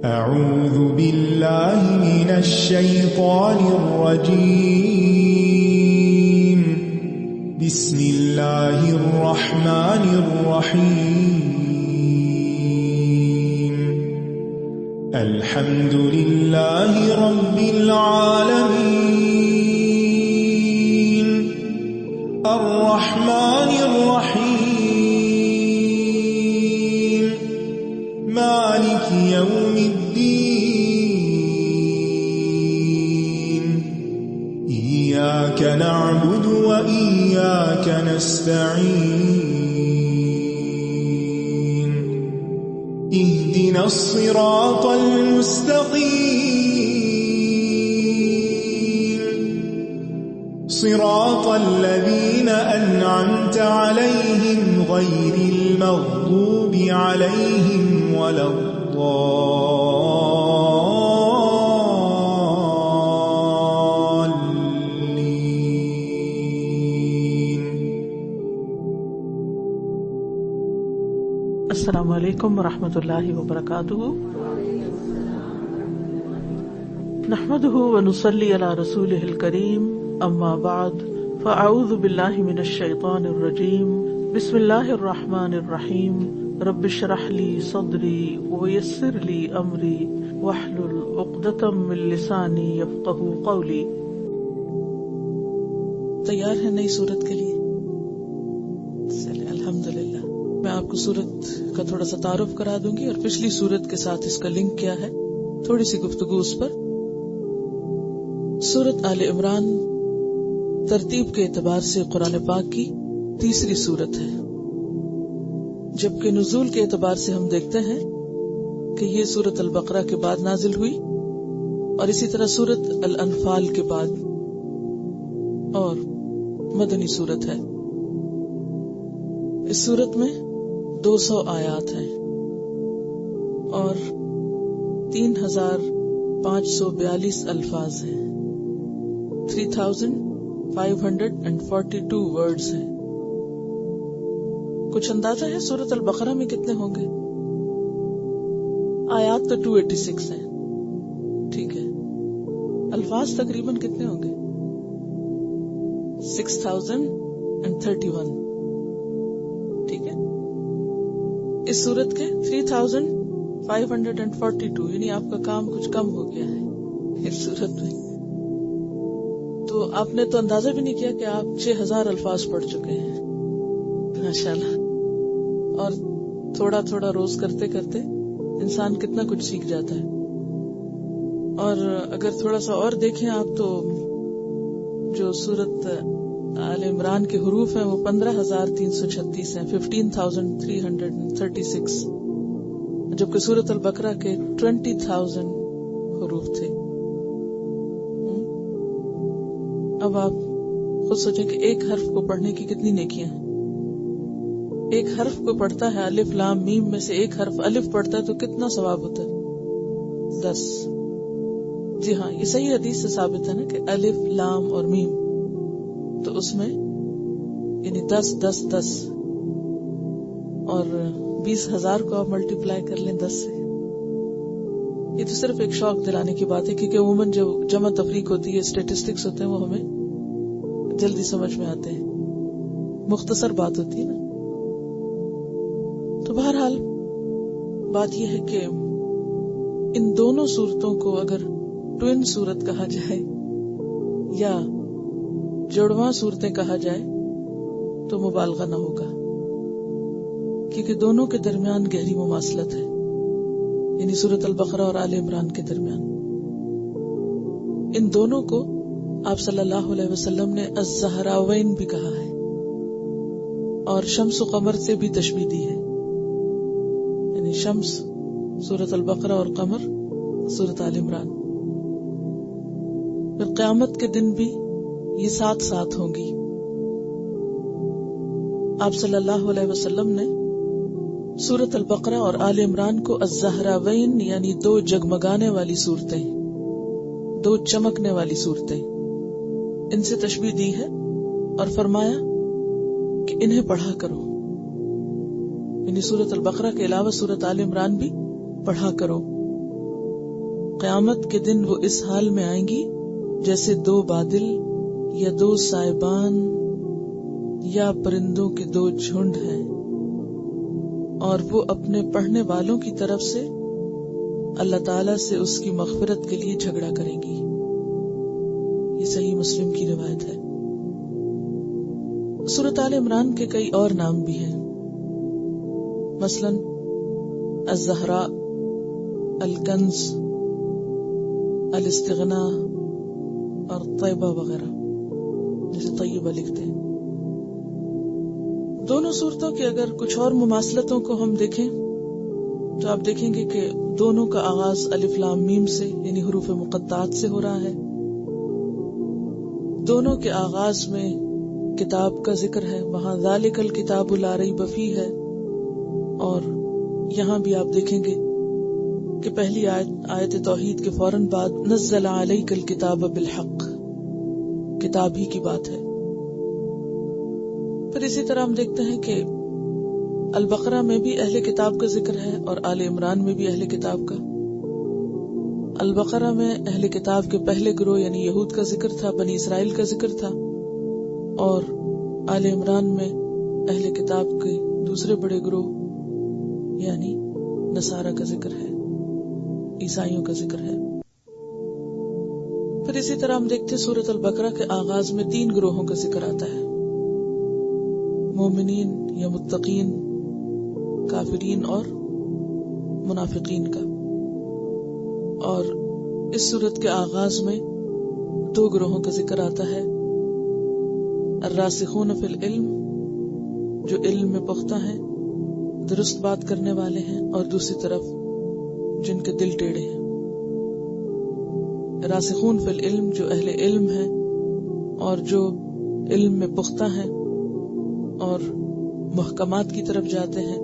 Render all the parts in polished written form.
أعوذ بالله من الشيطان الرجيم. بسم الله الرحمن الرحيم. الحمد لله رب العالمين. الرحمن الرحيم. مالك يوم الدين. إياك نعبد وإياك نستعين. اهدنا الصراط المستقيم. صراط الذين أنعمت عليهم غير المغضوب عليهم ولا الضالين. السلام علیکم ورحمۃ اللہ وبرکاتہ. نحمده ونصلی علی رسولہ الکریم. اما بعد فاعوذ باللہ من الشیطان الرجیم. بسم اللہ الرحمن الرحیم. رب اشرح لی صدری ویسر لی امری واحلل عقدۃ من لسانی یفقہوا قولی. تیار ہے نئی سورت کے لیے؟ الحمدللہ. میں آپ کو سورت کا تھوڑا سا تعارف کرا دوں گی اور پچھلی سورت کے ساتھ اس کا لنک کیا ہے، تھوڑی سی گفتگو اس پر. سورت آل عمران ترتیب کے اعتبار سے قرآن پاک کی تیسری سورت ہے، جبکہ نزول کے اعتبار سے ہم دیکھتے ہیں کہ یہ سورت البقرہ کے بعد نازل ہوئی اور اسی طرح سورت الانفال کے بعد، اور مدنی سورت ہے. اس سورت میں 200 آیات ہیں اور 3542 الفاظ ہیں. 3542 ورڈز ہیں. کچھ اندازہ ہے سورت البقرہ میں کتنے ہوں گے؟ آیات تو 286 ہیں، ٹھیک ہے. الفاظ تقریباً کتنے ہوں گے؟ 6031، ٹھیک ہے. اس سورت کے 3542، یعنی آپ کا کام کچھ کم ہو گیا ہے اس سورت میں. تو آپ نے تو اندازہ بھی نہیں کیا کہ آپ 6000 الفاظ پڑھ چکے ہیں، ماشاءاللہ. اور تھوڑا تھوڑا روز کرتے کرتے انسان کتنا کچھ سیکھ جاتا ہے. اور اگر تھوڑا سا اور دیکھیں آپ تو جو سورت آل عمران کے حروف ہیں وہ 15336 ہیں، 15336، جبکہ سورت البقرہ کے 20,000 حروف تھے. اب آپ خود سوچیں کہ ایک حرف کو پڑھنے کی کتنی نیکیاں ہیں. ایک حرف کو پڑھتا ہے، الف لام میم میں سے ایک حرف الف پڑھتا ہے تو کتنا ثواب ہوتا ہے؟ 10. جی ہاں، یہ صحیح حدیث سے ثابت ہے نا کہ الف لام اور میم، تو اس میں یعنی 10 10 10 اور 20,000 کو آپ ملٹیپلائی کر لیں 10 سے. یہ تو صرف ایک شوق دلانے کی بات ہے، کیونکہ عموماً جو جمع تفریق ہوتی ہے، اسٹیٹسٹکس ہوتے ہیں، وہ ہمیں جلدی سمجھ میں آتے ہیں، مختصر بات ہوتی ہے نا. تو بہرحال بات یہ ہے کہ ان دونوں صورتوں کو اگر ٹوین صورت کہا جائے یا جڑواں صورتیں کہا جائے تو مبالغہ نہ ہوگا، کیونکہ دونوں کے درمیان گہری مماثلت ہے، یعنی سورت البقرہ اور آل عمران کے درمیان. ان دونوں کو آپ صلی اللہ علیہ وسلم نے الزہراوین بھی کہا ہے اور شمس و قمر سے بھی تشبیہ دی ہے، یعنی شمس سورت البقرہ اور قمر سورت آل عمران. پھر قیامت کے دن بھی یہ ساتھ ساتھ ہوں گی. آپ صلی اللہ علیہ وسلم نے سورت البقرہ اور آل عمران کو الزہراوین یعنی 2 جگمگانے والی صورتیں، 2 چمکنے والی صورتیں، ان سے تشبیہ دی ہے اور فرمایا کہ انہیں پڑھا کرو، یعنی سورت البقرہ کے علاوہ سورت آل عمران بھی پڑھا کرو. قیامت کے دن وہ اس حال میں آئیں گی جیسے دو بادل یا دو سائبان یا پرندوں کے دو جھنڈ ہیں، اور وہ اپنے پڑھنے والوں کی طرف سے اللہ تعالیٰ سے اس کی مغفرت کے لیے جھگڑا کریں گی۔ یہ صحیح مسلم کی روایت ہے۔ سورۃ آل عمران کے کئی اور نام بھی ہیں، مثلا الزہراء، الکنز، الاستغناء اور طیبہ وغیرہ، جیسے طیبہ لکھتے ہیں۔ دونوں صورتوں کی اگر کچھ اور مماثلتوں کو ہم دیکھیں تو آپ دیکھیں گے کہ دونوں کا آغاز الف لام میم سے یعنی حروف مقطعات سے ہو رہا ہے۔ دونوں کے آغاز میں کتاب کا ذکر ہے، وہاں ذالک الکتاب لا ریب فیہ ہے، اور یہاں بھی آپ دیکھیں گے کہ پہلی آیت توحید کے فوراً بعد نزل علیک الکتاب بالحق، کتاب ہی کی بات ہے۔ پھر اسی طرح ہم دیکھتے ہیں کہ البقرہ میں بھی اہل کتاب کا ذکر ہے اور آل عمران میں بھی اہل کتاب کا۔ البقرہ میں اہل کتاب کے پہلے گروہ یعنی یہود کا ذکر تھا، بنی اسرائیل کا ذکر تھا، اور آل عمران میں اہل کتاب کے دوسرے بڑے گروہ یعنی نصارہ کا ذکر ہے، عیسائیوں کا ذکر ہے۔ پھر اسی طرح ہم دیکھتے ہیں سورۃ البقرہ کے آغاز میں 3 گروہوں کا ذکر آتا ہے، مومنین یا متقین، کافرین اور منافقین کا، اور اس سورت کے آغاز میں 2 گروہوں کا ذکر آتا ہے، الراسخون فی العلم، جو علم میں پختہ ہیں، درست بات کرنے والے ہیں، اور دوسری طرف جن کے دل ٹیڑھے ہیں۔ راسخون فی العلم جو اہل علم ہیں اور جو علم میں پختہ ہیں اور محکمات کی طرف جاتے ہیں،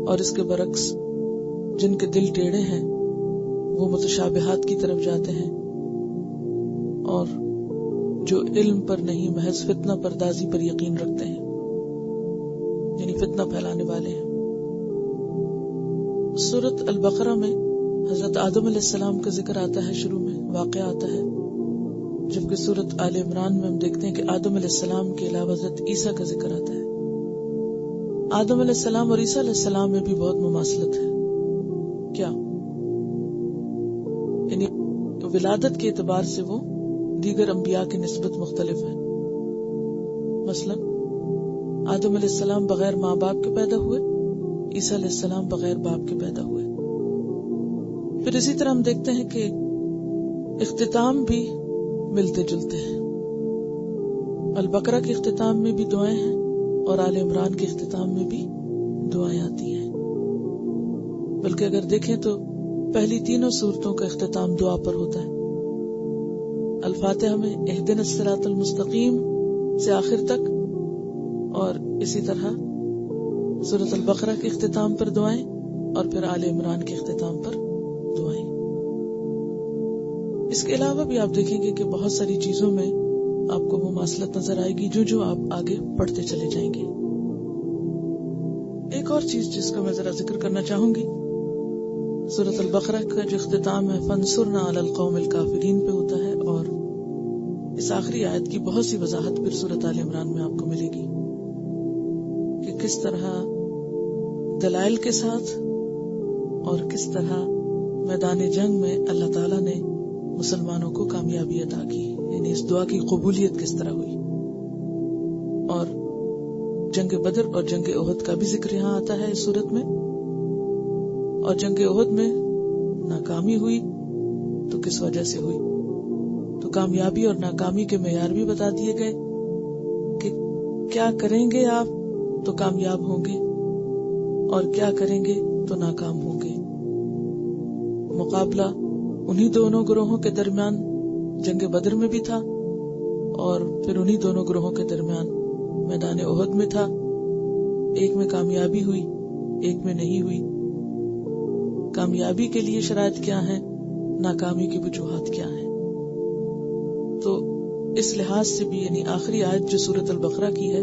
اور اس کے برعکس جن کے دل ٹیڑھے ہیں وہ متشابہات کی طرف جاتے ہیں، اور جو علم پر نہیں محض فتنہ پردازی پر یقین رکھتے ہیں، یعنی فتنہ پھیلانے والے ہیں۔ سورۃ البقرہ میں حضرت آدم علیہ السلام کا ذکر آتا ہے، شروع میں واقعہ آتا ہے، جبکہ سورۃ آل عمران میں ہم دیکھتے ہیں کہ آدم علیہ السلام کے علاوہ حضرت عیسیٰ کا ذکر آتا ہے۔ آدم علیہ السلام اور عیسیٰ علیہ السلام میں بھی بہت مماثلت ہے۔ کیا؟ یعنی ولادت کے اعتبار سے وہ دیگر انبیاء کی نسبت مختلف ہے۔ مثلا آدم علیہ السلام بغیر ماں باپ کے پیدا ہوئے، عیسیٰ علیہ السلام بغیر باپ کے پیدا ہوئے۔ پھر اسی طرح ہم دیکھتے ہیں کہ اختتام بھی ملتے جلتے ہیں۔ البقرہ کے اختتام میں بھی دعائیں ہیں اور آل عمران کے اختتام میں بھی دعائیں آتی ہیں، بلکہ اگر دیکھیں تو پہلی تینوں سورتوں کا اختتام دعا پر ہوتا ہے۔ الفاتحہ میں اہدنا الصراط المستقیم سے آخر تک، اور اسی طرح سورۃ البقرہ کے اختتام پر دعائیں اور پھر آل عمران کے اختتام پر دعائیں۔ اس کے علاوہ بھی آپ دیکھیں گے کہ بہت ساری چیزوں میں آپ کو مماثلت نظر آئے گی جو آپ آگے پڑھتے چلے جائیں گے۔ ایک اور چیز جس کا میں ذرا ذکر کرنا چاہوں گی، سورۃ البقرہ کا جو اختتام ہے فانصرنا علی القوم الکافرین پہ ہوتا ہے، اور اس آخری آیت کی بہت سی وضاحت پھر سورۃ آل عمران میں آپ کو ملے گی کہ کس طرح دلائل کے ساتھ اور کس طرح میدان جنگ میں اللہ تعالیٰ نے مسلمانوں کو کامیابی عطا کی، یعنی اس دعا کی قبولیت کس طرح ہوئی۔ اور جنگ بدر اور جنگ احد کا بھی ذکر یہاں آتا ہے اس صورت میں، اور جنگ احد میں ناکامی ہوئی تو کس وجہ سے ہوئی، تو کامیابی اور ناکامی کے معیار بھی بتا دیے گئے کہ کیا کریں گے آپ تو کامیاب ہوں گے اور کیا کریں گے تو ناکام ہوں گے۔ مقابلہ انہی دونوں گروہوں کے درمیان جنگ بدر میں بھی تھا، اور پھر انہی دونوں گروہوں کے درمیان میدان احد میں تھا۔ ایک میں کامیابی ہوئی، ایک میں نہیں ہوئی۔ کامیابی کے لیے شرائط کیا ہیں، ناکامی کی وجوہات کیا ہیں۔ تو اس لحاظ سے بھی یعنی آخری آیت جو سورۃ البقرہ کی ہے،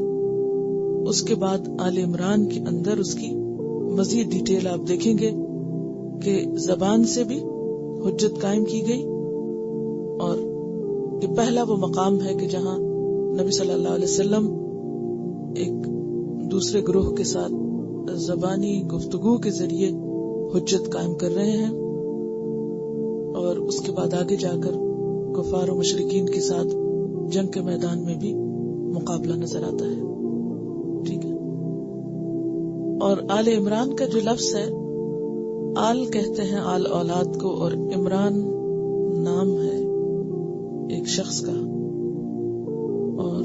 اس کے بعد آل عمران کے اندر اس کی مزید ڈیٹیل آپ دیکھیں گے کہ زبان سے بھی حجت قائم کی گئی، اور یہ پہلا وہ مقام ہے کہ جہاں نبی صلی اللہ علیہ وسلم ایک دوسرے گروہ کے ساتھ زبانی گفتگو کے ذریعے حجت قائم کر رہے ہیں، اور اس کے بعد آگے جا کر کفار و مشرکین کے ساتھ جنگ کے میدان میں بھی مقابلہ نظر آتا ہے. ٹھیک ہے. اور آل عمران کا جو لفظ ہے، آل کہتے ہیں آل اولاد کو، اور عمران نام ہے ایک شخص کا، اور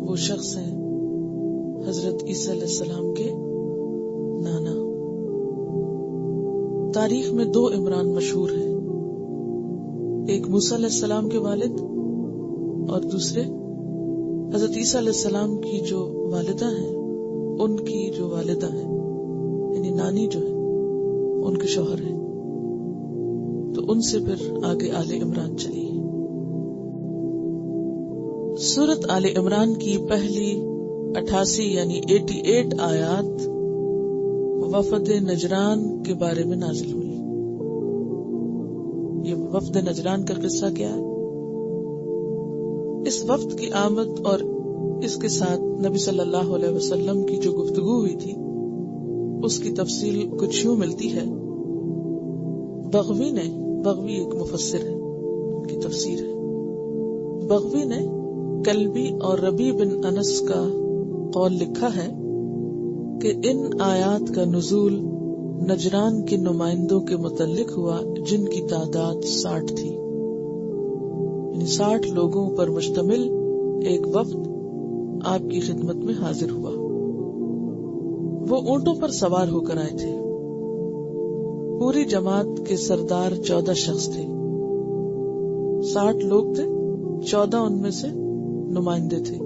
وہ شخص ہیں حضرت عیسیٰ علیہ السلام کے نانا. تاریخ میں 2 عمران مشہور ہیں، ایک موسیٰ علیہ السلام کے والد اور دوسرے حضرت عیسیٰ علیہ السلام کی جو والدہ ہیں، ان کی جو والدہ ہیں یعنی نانی جو ہے ان کے شوہر ہیں. تو ان سے پھر آگے آل عمران چلی. سورت آل عمران کی پہلی 88 یعنی 88 آیات وفد نجران کے بارے میں نازل ہوئی. یہ وفد نجران کا قصہ کیا ہے؟ اس وفد کی آمد اور اس کے ساتھ نبی صلی اللہ علیہ وسلم کی جو گفتگو ہوئی تھی اس کی تفصیل کچھ یوں ملتی ہے. بغوی ایک مفسر ہے، ان کی تفسیر ہے. بغوی نے کلبی اور ربی بن انس کا قول لکھا ہے کہ ان آیات کا نزول نجران کے نمائندوں کے متعلق ہوا جن کی تعداد 60 تھی، یعنی 60 لوگوں پر مشتمل ایک وفد آپ کی خدمت میں حاضر ہوا. وہ اونٹوں پر سوار ہو کر آئے تھے. پوری جماعت کے سردار 14 شخص تھے. 60 لوگ تھے، 14 ان میں سے نمائندے تھے،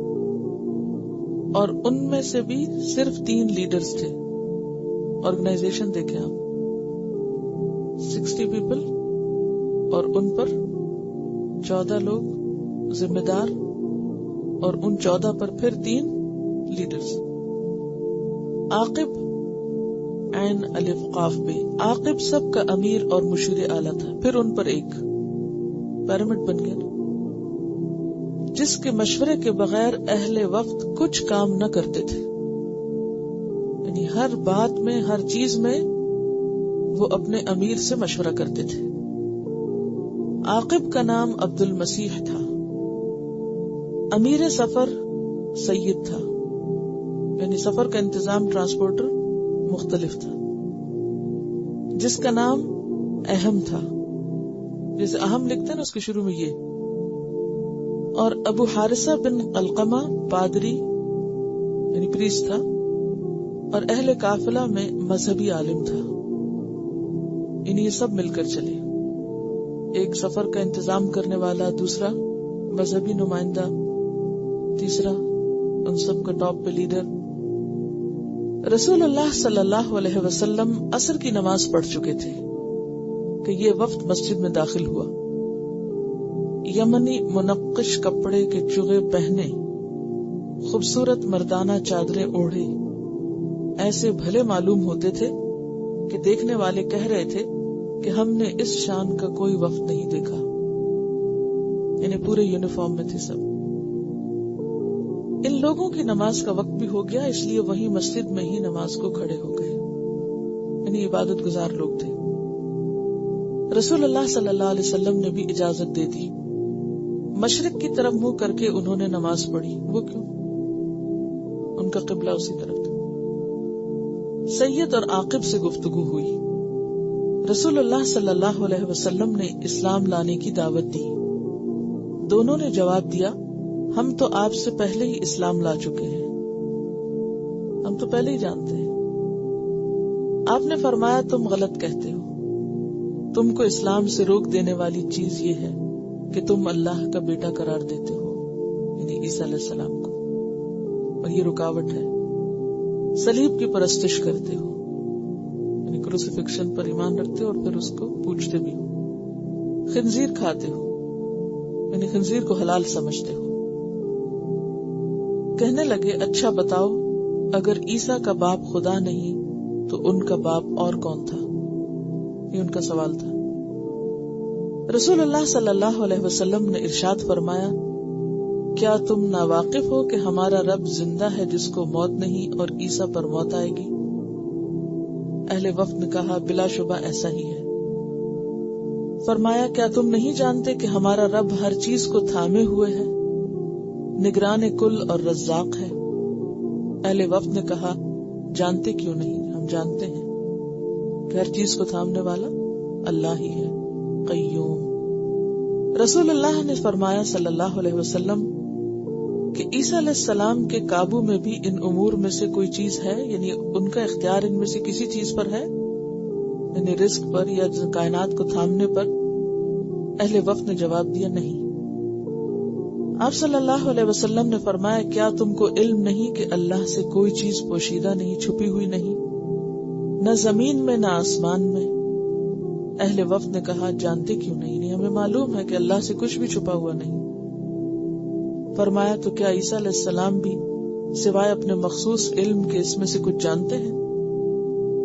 اور ان میں سے بھی صرف 3 لیڈرز تھے. آرگنائزیشن دیکھیں آپ، 60 پیپل اور ان پر 14 لوگ ذمہ دار، اور ان 14 پر پھر 3 لیڈرز. عاقب عین الف قاف بے، عاقب سب کا امیر اور مشیر اعلیٰ تھا. پھر ان پر ایک پیرامڈ بن گیا، جس کے مشورے کے بغیر اہل وقت کچھ کام نہ کرتے تھے. یعنی ہر بات میں، ہر چیز میں وہ اپنے امیر سے مشورہ کرتے تھے. عاقب کا نام عبد المسیح تھا. امیر سفر سید تھا، یعنی سفر کا انتظام ٹرانسپورٹر مختلف تھا، جس کا نام اہم تھا. جیسے اہم لکھتے ہیں نا اس کے شروع میں یہ. اور ابو حارثہ بن علقمہ پادری یعنی پریسٹ تھا، اور اہل قافلہ میں مذہبی عالم تھا. یعنی یہ سب مل کر چلے، ایک سفر کا انتظام کرنے والا، دوسرا مذہبی نمائندہ، تیسرا ان سب کا ٹاپ پہ لیڈر. رسول اللہ صلی اللہ علیہ وسلم عصر کی نماز پڑھ چکے تھے کہ یہ وفد مسجد میں داخل ہوا. یمنی منقش کپڑے کے چغے پہنے، خوبصورت مردانہ چادریں اوڑھے ایسے بھلے معلوم ہوتے تھے کہ دیکھنے والے کہہ رہے تھے کہ ہم نے اس شان کا کوئی وفد نہیں دیکھا. یعنی پورے یونیفارم میں تھے سب. ان لوگوں کی نماز کا وقت بھی ہو گیا، اس لیے وہیں مسجد میں ہی نماز کو کھڑے ہو گئے. یعنی عبادت گزار لوگ تھے. رسول اللہ صلی اللہ علیہ وسلم نے بھی اجازت دے دی. مشرق کی طرف منہ کر کے انہوں نے نماز پڑھی. وہ کیوں؟ ان کا قبلہ اسی طرف تھا. سید اور عاقب سے گفتگو ہوئی. رسول اللہ صلی اللہ علیہ وسلم نے اسلام لانے کی دعوت دی. دونوں نے جواب دیا، ہم تو آپ سے پہلے ہی اسلام لا چکے ہیں، ہم تو پہلے ہی جانتے ہیں. آپ نے فرمایا تم غلط کہتے ہو. تم کو اسلام سے روک دینے والی چیز یہ ہے کہ تم اللہ کا بیٹا قرار دیتے ہو، یعنی عیسیٰ علیہ السلام کو، اور یہ رکاوٹ ہے. صلیب کی پرستش کرتے ہو، یعنی کروسیفکشن پر ایمان رکھتے ہو اور پھر اس کو پوجتے بھی ہو. خنزیر کھاتے ہو، یعنی خنزیر کو حلال سمجھتے ہو. کہنے لگے اچھا بتاؤ، اگر عیسیٰ کا باپ خدا نہیں تو ان کا باپ اور کون تھا؟ یہ ان کا سوال تھا. رسول اللہ صلی اللہ علیہ وسلم نے ارشاد فرمایا، کیا تم ناواقف ہو کہ ہمارا رب زندہ ہے جس کو موت نہیں اور عیسیٰ پر موت آئے گی؟ اہل وفد نے کہا، بلا شبہ ایسا ہی ہے۔ فرمایا، کیا تم نہیں جانتے کہ ہمارا رب ہر چیز کو تھامے ہوئے ہے، نگران کل اور رزاق ہے؟ اہل وفد نے کہا، جانتے کیوں نہیں، ہم جانتے ہیں کہ ہر چیز کو تھامنے والا اللہ ہی ہے، قیوم۔ رسول اللہ نے فرمایا صلی اللہ علیہ وسلم کہ عیسیٰ علیہ السلام کے قابو میں بھی ان امور میں سے کوئی چیز ہے، یعنی ان کا اختیار ان میں سے کسی چیز پر ہے، یعنی رزق پر یا کائنات کو تھامنے پر؟ اہل وفد نے جواب دیا، نہیں۔ آپ صلی اللہ علیہ وسلم نے فرمایا، کیا تم کو علم نہیں کہ اللہ سے کوئی چیز پوشیدہ نہیں، چھپی ہوئی نہیں، نہ زمین میں نہ آسمان میں؟ اہل وفد نے کہا، جانتے کیوں نہیں، ہمیں معلوم ہے کہ اللہ سے کچھ بھی چھپا ہوا نہیں۔ فرمایا، تو کیا عیسیٰ علیہ السلام بھی سوائے اپنے مخصوص علم کے اس میں سے کچھ جانتے ہیں؟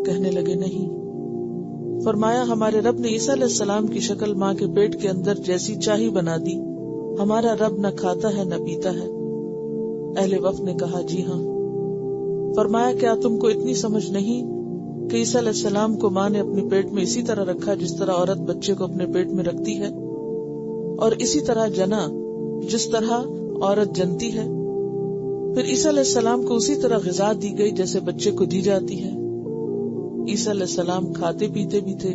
کہنے لگے، نہیں۔ فرمایا، ہمارے رب نے عیسیٰ علیہ السلام کی شکل ماں کے پیٹ کے اندر جیسی چاہی بنا دی، ہمارا رب نہ کھاتا ہے نہ پیتا ہے۔ اہل وفد نے کہا، جی ہاں۔ فرمایا، کیا تم کو اتنی سمجھ نہیں کہ عیسیٰ علیہ السلام کو ماں نے اپنے پیٹ میں اسی طرح رکھا جس طرح عورت بچے کو اپنے پیٹ میں رکھتی ہے، اور اسی طرح جنا جس طرح عورت جنتی ہے؟ پھر عیسیٰ علیہ السلام کو اسی طرح غذا دی گئی جیسے بچے کو دی جاتی ہے۔ عیسیٰ علیہ السلام کھاتے پیتے بھی تھے،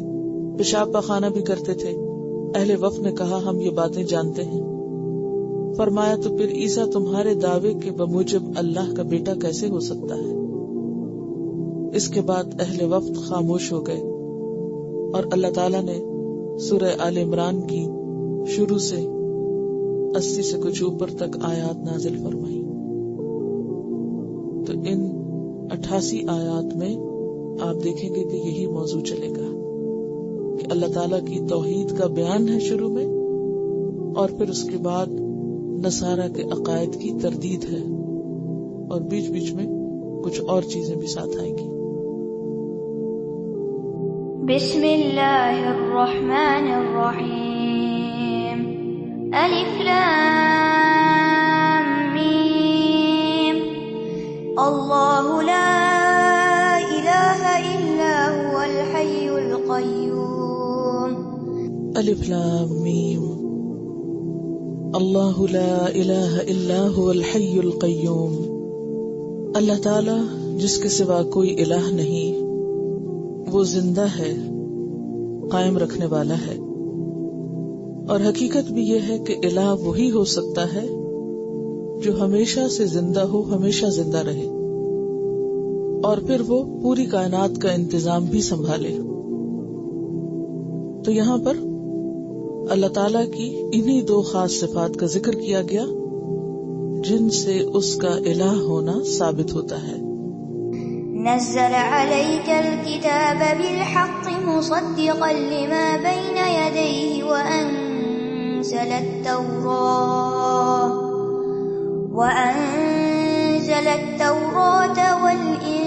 پیشاب پخانہ بھی کرتے تھے۔ اہل وفد نے کہا، ہم یہ باتیں جانتے ہیں۔ فرمایا، تو پھر عیسیٰ تمہارے دعوے کے بموجب اللہ کا بیٹا کیسے ہو سکتا ہے؟ اس کے بعد اہل وفد خاموش ہو گئے، اور اللہ تعالیٰ نے سورہ آل عمران کی شروع سے 80 سے کچھ اوپر تک آیات نازل فرمائی۔ تو ان 88 آیات میں آپ دیکھیں گے کہ یہی موضوع چلے گا کہ اللہ تعالیٰ کی توحید کا بیان ہے شروع میں، اور پھر اس کے بعد نصارہ کے عقائد کی تردید ہے، اور بیچ بیچ میں کچھ اور چیزیں بھی ساتھ آئیں گی۔ بسم اللہ الرحمن الرحیم، الف لام میم، اللہ لا الہ الا هو الحی القیوم۔ الف لام میم، اللہ لا الہ الا هو الحی القیوم۔ اللہ تعالی جس کے سوا کوئی الہ نہیں، وہ زندہ ہے، قائم رکھنے والا ہے، اور حقیقت بھی یہ ہے کہ الہ وہی ہو سکتا ہے جو ہمیشہ سے زندہ ہو، ہمیشہ زندہ رہے، اور پھر وہ پوری کائنات کا انتظام بھی سنبھالے۔ تو یہاں پر اللہ تعالیٰ کی انہی دو خاص صفات کا ذکر کیا گیا جن سے اس کا الہ ہونا ثابت ہوتا ہے۔ نزل عليك الكتاب بالحق مصدقا لما بين يديه وأنزل التوراة والإنجيل۔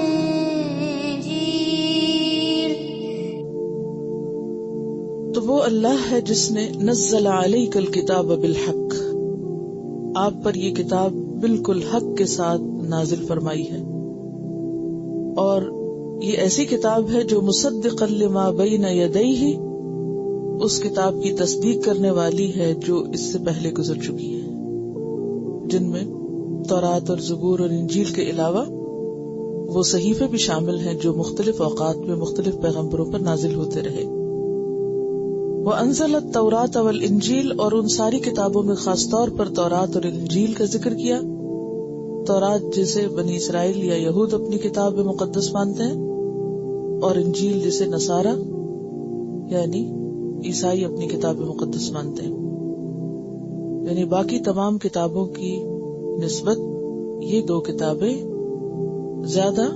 تو وہ اللہ ہے جس نے نزل علیک الکتاب بالحق، آپ پر یہ کتاب بالکل حق کے ساتھ نازل فرمائی ہے، اور یہ ایسی کتاب ہے جو مصدقا لما بین یدیہ، اس کتاب کی تصدیق کرنے والی ہے جو اس سے پہلے گزر چکی ہے، جن میں تورات اور زبور اور انجیل کے علاوہ وہ صحیفے بھی شامل ہیں جو مختلف اوقات میں مختلف پیغمبروں پر نازل ہوتے رہے۔ وَأَنزَلَ التَّوْرَاةَ وَالْإِنجِيلَ، اور ان ساری کتابوں میں خاص طور پر تورات اور انجیل کا ذکر کیا۔ تورات جسے بنی اسرائیل یا یہود اپنی کتاب مقدس مانتے ہیں، اور انجیل جسے نصارہ یعنی عیسائی اپنی کتاب مقدس مانتے ہیں، یعنی باقی تمام کتابوں کی نسبت یہ دو کتابیں زیادہ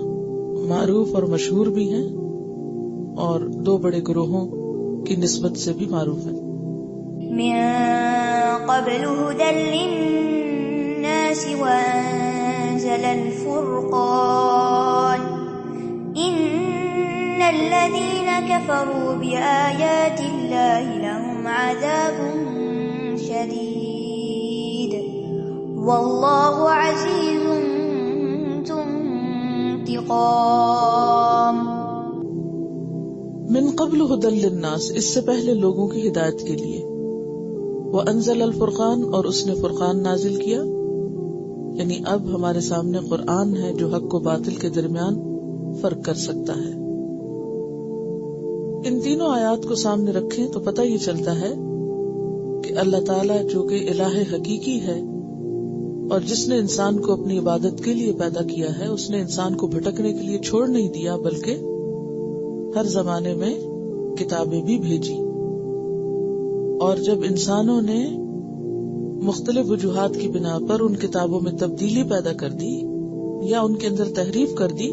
معروف اور مشہور بھی ہیں، اور دو بڑے گروہوں کی نسبت سے بھی معروف ہیں۔ من قبل هدى للناس وأنزل الفرقان إن الذين كفروا بآيات الله لهم عذاب شدید واللہ عزیز ذو انتقام. من قبل ہدی للناس، اس سے پہلے لوگوں کی ہدایت کے لیے. وانزل الفرقان، اور اس نے فرقان نازل کیا، یعنی اب ہمارے سامنے قرآن ہے جو حق و باطل کے درمیان فرق کر سکتا ہے. ان تینوں آیات کو سامنے رکھیں تو پتہ یہ چلتا ہے کہ اللہ تعالیٰ جو کہ الہ حقیقی ہے اور جس نے انسان کو اپنی عبادت کے لیے پیدا کیا ہے، اس نے انسان کو بھٹکنے کے لیے چھوڑ نہیں دیا، بلکہ ہر زمانے میں کتابیں بھی بھیجی. اور جب انسانوں نے مختلف وجوہات کی بنا پر ان کتابوں میں تبدیلی پیدا کر دی یا ان کے اندر تحریف کر دی،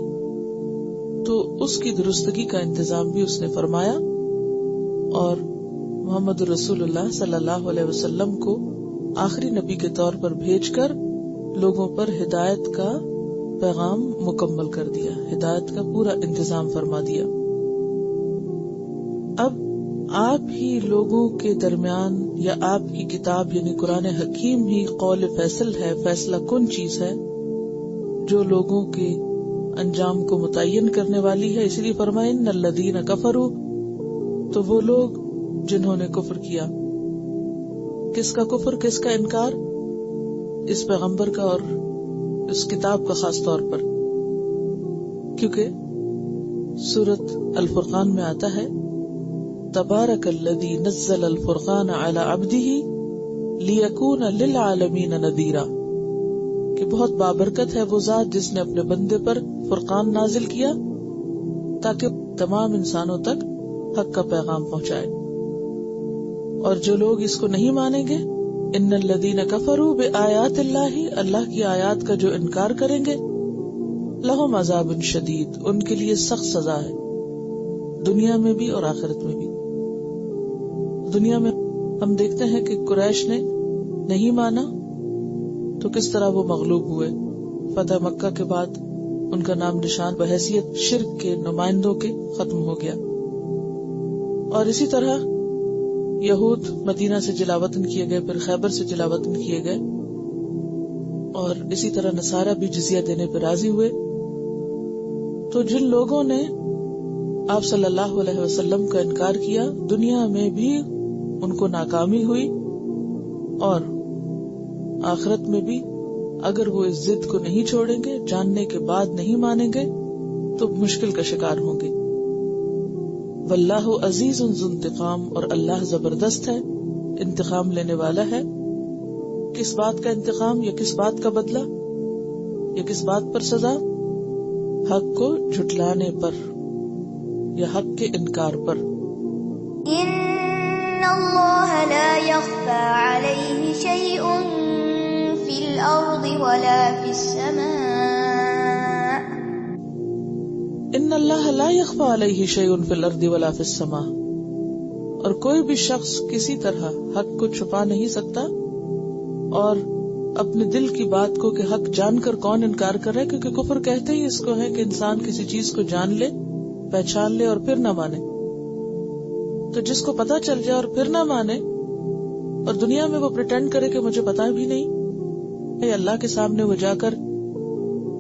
تو اس کی درستگی کا انتظام بھی اس نے فرمایا اور محمد رسول اللہ صلی اللہ علیہ وسلم کو آخری نبی کے طور پر بھیج کر لوگوں پر ہدایت کا پیغام مکمل کر دیا، ہدایت کا پورا انتظام فرما دیا. اب آپ ہی لوگوں کے درمیان یا آپ کی کتاب یعنی قرآن حکیم ہی قول فیصل ہے، فیصلہ کن چیز ہے جو لوگوں کے انجام کو متعین کرنے والی ہے. اس لیے فرمایا ان الذین کفروا، تو وہ لوگ جنہوں نے کفر کیا. کس کا کفر، کس کا انکار؟ اس پیغمبر کا اور اس کتاب کا خاص طور پر، کیونکہ سورۃ الفرقان میں آتا ہے تبارک الذی نزل الفرقان علی عبدہ لیکون للعالمین نذیرا، کہ بہت بابرکت ہے وہ ذات جس نے اپنے بندے پر فرقان نازل کیا تاکہ تمام انسانوں تک حق کا پیغام پہنچائے. اور جو لوگ اس کو نہیں مانیں گے، ان الذین کفروا بآیات اللہ، اللہ کی آیات کا جو انکار کریں گے، لہم عذاب شدید، ان کے لیے سخت سزا ہے، دنیا میں بھی اور آخرت میں بھی. دنیا میں ہم دیکھتے ہیں کہ قریش نے نہیں مانا تو کس طرح وہ مغلوب ہوئے. فتح مکہ کے بعد ان کا نام نشان بحیثیت شرک کے نمائندوں کے ختم ہو گیا. اور اسی طرح یہود مدینہ سے جلاوطن کیے گئے، پھر خیبر سے جلاوطن کیے گئے، اور اسی طرح نصارہ بھی جزیہ دینے پر راضی ہوئے. تو جن لوگوں نے آپ صلی اللہ علیہ وسلم کا انکار کیا، دنیا میں بھی ان کو ناکامی ہوئی اور آخرت میں بھی اگر وہ اس ضد کو نہیں چھوڑیں گے، جاننے کے بعد نہیں مانیں گے، تو مشکل کا شکار ہوں گے. واللہ عزیز ذو انتقام، اور اللہ زبردست ہے، انتقام لینے والا ہے. کس بات کا انتقام یا کس بات کا بدلہ یا کس بات پر سزا؟ حق کو جھٹلانے پر یا حق کے انکار پر. ان اللہ لا يخفى علیہ شیء فی الارض ولا فی السماء. ان اللہ لا يخفى علیہ شیء فی الارض ولا فی السماء، اور کوئی بھی شخص کسی طرح حق کو چھپا نہیں سکتا. اور اپنے دل کی بات کو کہ حق جان کر کون انکار کر رہا ہے، کیونکہ کفر کہتے ہی اس کو ہے کہ انسان کسی چیز کو جان لے، پہچان لے اور پھر نہ مانے. تو جس کو پتا چل جائے اور پھر نہ مانے اور دنیا میں وہ پریٹینڈ کرے کہ مجھے پتا بھی نہیں، اللہ کے سامنے وہ جا کر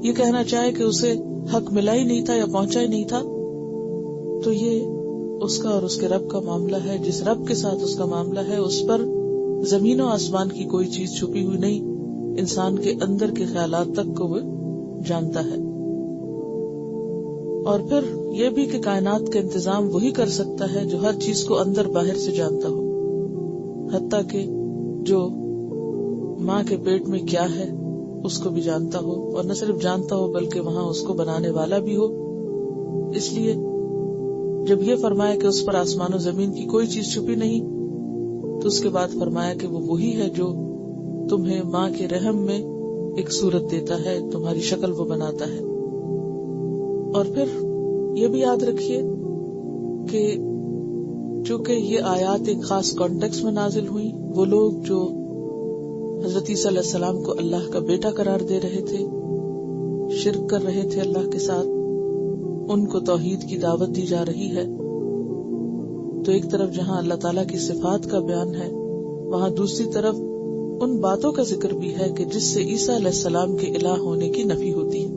یہ کہنا چاہے کہ اسے حق ملا ہی نہیں تھا یا پہنچا ہی نہیں تھا، تو یہ اس کا اور اس کے رب کا معاملہ ہے. جس رب کے ساتھ اس کا معاملہ ہے، اس پر زمین و آسمان کی کوئی چیز چھپی ہوئی نہیں، انسان کے اندر کے خیالات تک کو وہ جانتا ہے. اور پھر یہ بھی کہ کائنات کا انتظام وہی کر سکتا ہے جو ہر چیز کو اندر باہر سے جانتا ہو، حتیٰ کہ جو ماں کے پیٹ میں کیا ہے اس کو بھی جانتا ہو، اور نہ صرف جانتا ہو بلکہ وہاں اس کو بنانے والا بھی ہو. اس لیے جب یہ فرمایا کہ اس پر آسمان و زمین کی کوئی چیز چھپی نہیں، تو اس کے بعد فرمایا کہ وہ وہی ہے جو تمہیں ماں کے رحم میں ایک صورت دیتا ہے، تمہاری شکل وہ بناتا ہے. اور پھر یہ بھی یاد رکھیے کہ چونکہ یہ آیات ایک خاص کانٹیکس میں نازل ہوئی، وہ لوگ جو حضرت عیسیٰ علیہ السلام کو اللہ کا بیٹا قرار دے رہے تھے، شرک کر رہے تھے اللہ کے ساتھ، ان کو توحید کی دعوت دی جا رہی ہے. تو ایک طرف جہاں اللہ تعالیٰ کی صفات کا بیان ہے، وہاں دوسری طرف ان باتوں کا ذکر بھی ہے کہ جس سے عیسیٰ علیہ السلام کے الہ ہونے کی نفی ہوتی ہے،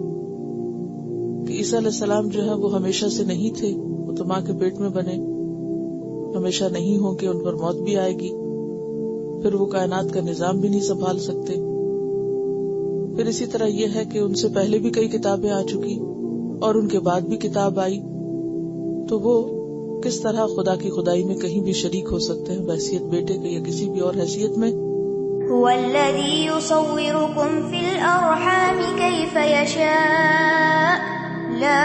کہ عیسیٰ علیہ السلام جو ہے وہ ہمیشہ سے نہیں تھے، وہ تو ماں کے پیٹ میں بنے، ہمیشہ نہیں ہوں گے، ان پر موت بھی آئے گی، پھر وہ کائنات کا نظام بھی نہیں سنبھال سکتے۔ پھر اسی طرح یہ ہے کہ ان سے پہلے بھی کئی کتابیں آ چکی اور ان کے بعد بھی کتاب آئی، تو وہ کس طرح خدا کی خدائی میں کہیں بھی شریک ہو سکتے ہیں بحیثیت بیٹے کے یا کسی بھی اور حیثیت میں؟ هو الذي يصوركم في الأرحام كيف يشاء لا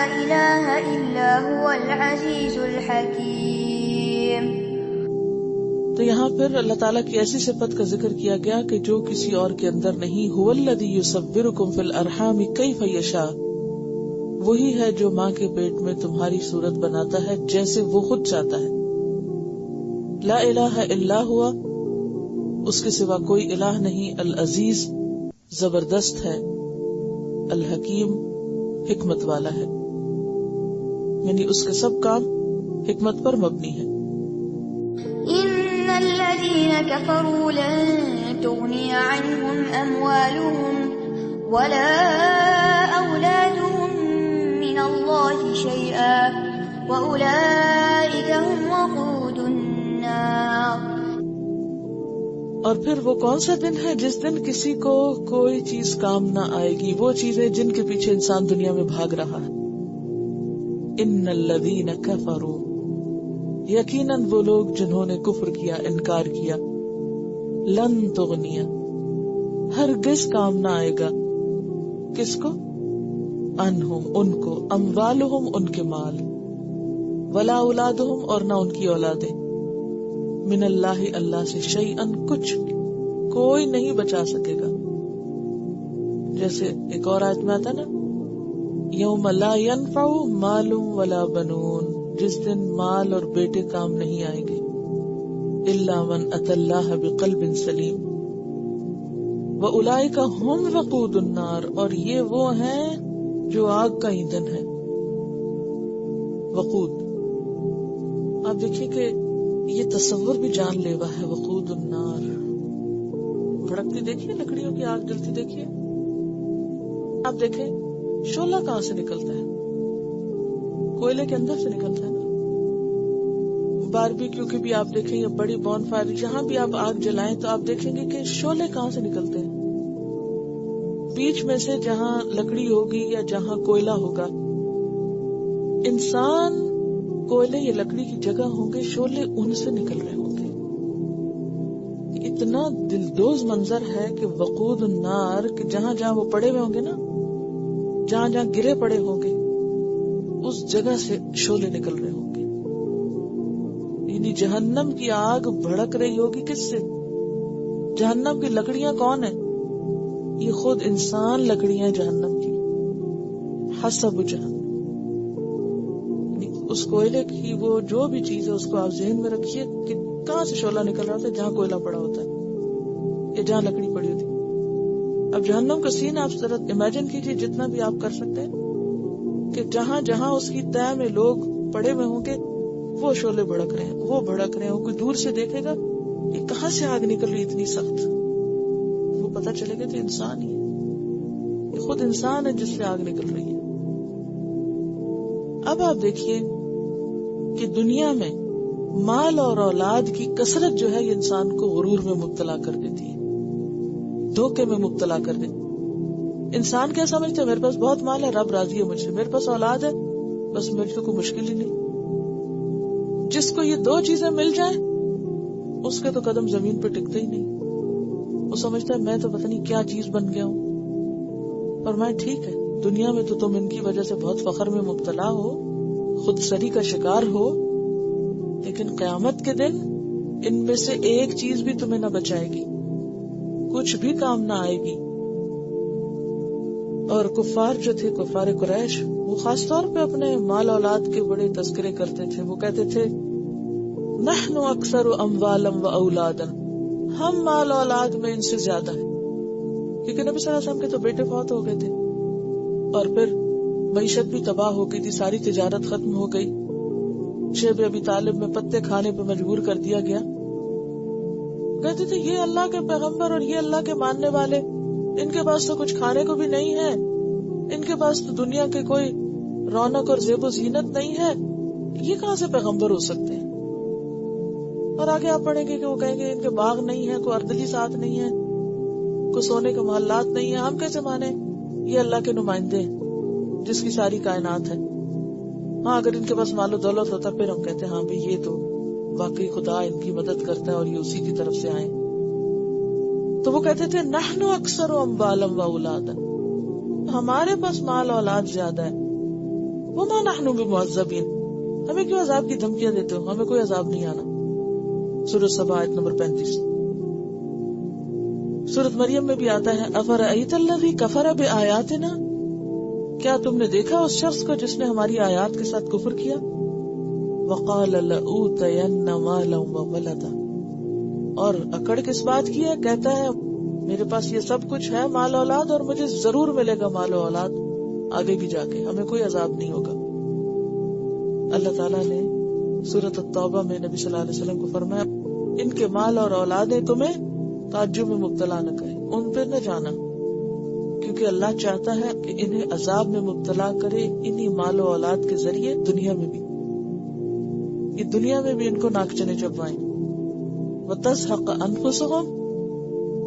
إله إلا هو العزيز الحكيم۔ تو یہاں پھر اللہ تعالیٰ کی ایسی صفت کا ذکر کیا گیا کہ جو کسی اور کے اندر نہیں، هو الذي يصوركم في الأرحام كيف يشاء، وہی ہے جو ماں کے پیٹ میں تمہاری صورت بناتا ہے جیسے وہ خود چاہتا ہے۔ لا الہ الا ہوا، اس کے سوا کوئی الہ نہیں، العزیز زبردست ہے، الحکیم حکمت والا ہے، یعنی اس کے سب کام حکمت پر مبنی ہے۔ إن الذين كفروا لن تغني عنهم أموالهم ولا أولادهم من الله شيئا وأولئك هم وقود النار۔ اور پھر وہ کون سا دن ہے جس دن کسی کو کوئی چیز کام نہ آئے گی، وہ چیزیں جن کے پیچھے انسان دنیا میں بھاگ رہا ہے۔ ان الذین کفروا، یقیناً وہ لوگ جنہوں نے کفر کیا، انکار کیا، لن تغنیا، ہرگز کام نہ آئے گا، کس کو؟ انہم، ان کو، اموالہم، ان کے مال، ولا اولادہم، اور نہ ان کی اولادیں، من اللہ، اللہ سے، شیئن، کچھ، کوئی نہیں بچا سکے گا۔ جیسے ایک اور آیت میں آتا نا، یوم لا ینفع مال ولا بنون، جس دن مال اور بیٹے کام نہیں آئیں گے، الا من اتی اللہ بقلب سلیم، واولئک هم وقود النار، اور یہ وہ ہیں جو آگ کا ایندھن ہے۔ وقود، آپ دیکھیے کہ یہ تصور بھی جان لیوا ہے، وقود النار، بھڑکتی دیکھیے لکڑیوں کی آگ جلتی دیکھیے، آپ دیکھیں شعلہ کہاں سے نکلتا ہے؟ کوئلے کے اندر سے نکلتا ہے نا۔ باربیکیو کی بھی آپ دیکھیں یا بڑی بون فائر، جہاں بھی آپ آگ جلائیں تو آپ دیکھیں گے کہ شعلے کہاں سے نکلتے ہیں؟ بیچ میں سے جہاں لکڑی ہوگی یا جہاں کوئلہ ہوگا، انسان کوئلے یا لکڑی کی جگہ ہوں گے، شعلے ان سے نکل رہے ہوں گے۔ اتنا دلدوز منظر ہے کہ وقود النار، کہ جہاں جہاں وہ پڑے ہوئے ہوں گے نا، جہاں جہاں گرے پڑے ہوں گے، اس جگہ سے شعلے نکل رہے ہوں گے۔ یعنی جہنم کی آگ بھڑک رہی ہوگی کس سے؟ جہنم کی لکڑیاں کون ہیں؟ یہ خود انسان لکڑیاں جہنم کی، حسب جہنم۔ اس کوئلے کی وہ جو بھی چیز ہے اس کو آپ ذہن میں رکھیے کہ کہاں سے شعلہ نکل رہا ہوتا ہے، جہاں کوئلہ پڑا ہوتا ہے یا جہاں لکڑی پڑی ہوتی ہے۔ اب جہنم کا سین آپ ذرا امیجن کیجئے، جتنا بھی آپ کر سکتے ہیں، کہ جہاں جہاں اس کی تہہ میں لوگ پڑے ہوئے ہوں گے وہ شعلے بھڑک رہے ہیں، وہ بھڑک رہے ہیں۔ کوئی دور سے دیکھے گا کہ کہاں سے آگ نکل رہی اتنی سخت، وہ پتہ چلے گا تو انسان ہی ہے، یہ خود انسان ہے جس سے آگ نکل رہی ہے۔ اب آپ دیکھیے کہ دنیا میں مال اور اولاد کی کثرت جو ہے یہ انسان کو غرور میں مبتلا کر دیتی ہے، دھوکے میں مبتلا کر دیتی ہے۔ انسان کیا سمجھتا ہے؟ میرے پاس بہت مال ہے، رب راضی ہے مجھ سے، میرے پاس اولاد ہے، بس میرے تو کوئی مشکل ہی نہیں۔ جس کو یہ دو چیزیں مل جائیں اس کے تو قدم زمین پہ ٹکتے ہی نہیں، وہ سمجھتا ہے میں تو پتہ نہیں کیا چیز بن گیا ہوں۔ فرمایا ٹھیک ہے، دنیا میں تو تم ان کی وجہ سے بہت فخر میں مبتلا ہو، خود سری کا شکار ہو، لیکن قیامت کے دن ان میں سے ایک چیز بھی تمہیں نہ بچائے گی، کچھ بھی کام نہ آئے گی۔ اور کفار جو تھے، کفار قریش، وہ خاص طور پہ اپنے مال اولاد کے بڑے تذکرے کرتے تھے۔ وہ کہتے تھے نحن اکثر اموالا و اولادا، ہم مال اولاد میں ان سے زیادہ ہیں، کیونکہ نبی صلی اللہ علیہ وسلم کے تو بیٹے فوت ہو گئے تھے، اور پھر معیشت بھی تباہ ہو گئی تھی، ساری تجارت ختم ہو گئی، شیب ابی طالب میں پتے کھانے پہ مجبور کر دیا گیا. کہتے تھے یہ اللہ کے پیغمبر اور یہ اللہ کے ماننے والے، ان کے پاس تو کچھ کھانے کو بھی نہیں ہے، ان کے پاس تو دنیا کے کوئی رونق اور زیب و زینت نہیں ہے، یہ کہاں سے پیغمبر ہو سکتے ہیں؟ اور آگے آپ پڑھیں گے کہ وہ کہیں گے ان کے باغ نہیں ہے، کوئی اردلی ساتھ نہیں ہے، کوئی سونے کے محلات نہیں ہے، ہم کیسے مانے یہ اللہ کے نمائندے ہیں جس کی ساری کائنات ہے. ہاں اگر ان کے پاس مال و دولت ہوتا پھر ہم کہتے ہیں ہاں بھئی یہ تو واقعی خدا ان کی مدد کرتا ہے اور یہ اسی کی طرف سے آئے. تو وہ کہتے تھے نحن اکثر اموالا و اولادا، ہمارے پاس مال و اولاد زیادہ ہے. وما نحن بمعذبین، ہمیں کیوں عذاب کی دھمکیاں دیتے ہو، ہمیں کوئی عذاب نہیں آنا. سورۃ سبا آیت نمبر 35. سورۃ مریم میں بھی آتا ہے افرأیت الذی کفر بآیاتنا، کیا تم نے دیکھا اس شخص کو جس نے ہماری آیات کے ساتھ کفر کیا. وقال لأوتین مالا وولدا، اور اکڑ کس بات کی ہے، کہتا ہے میرے پاس یہ سب کچھ ہے مال اولاد اور مجھے ضرور ملے گا مال و اولاد آگے بھی جا کے، ہمیں کوئی عذاب نہیں ہوگا. اللہ تعالیٰ نے سورۃ التوبہ میں نبی صلی اللہ علیہ وسلم کو فرمایا ان کے مال اور اولادیں تمہیں تعجب میں مبتلا نہ کریں، ان پہ نہ جانا، کیونکہ اللہ چاہتا ہے کہ انہیں عذاب میں مبتلا کرے انہی مال و اولاد کے ذریعے دنیا میں بھی، یہ دنیا میں بھی ان کو ناک چنے چبوائیں. وَتَزْهَقَ أَنفُسُهُمْ،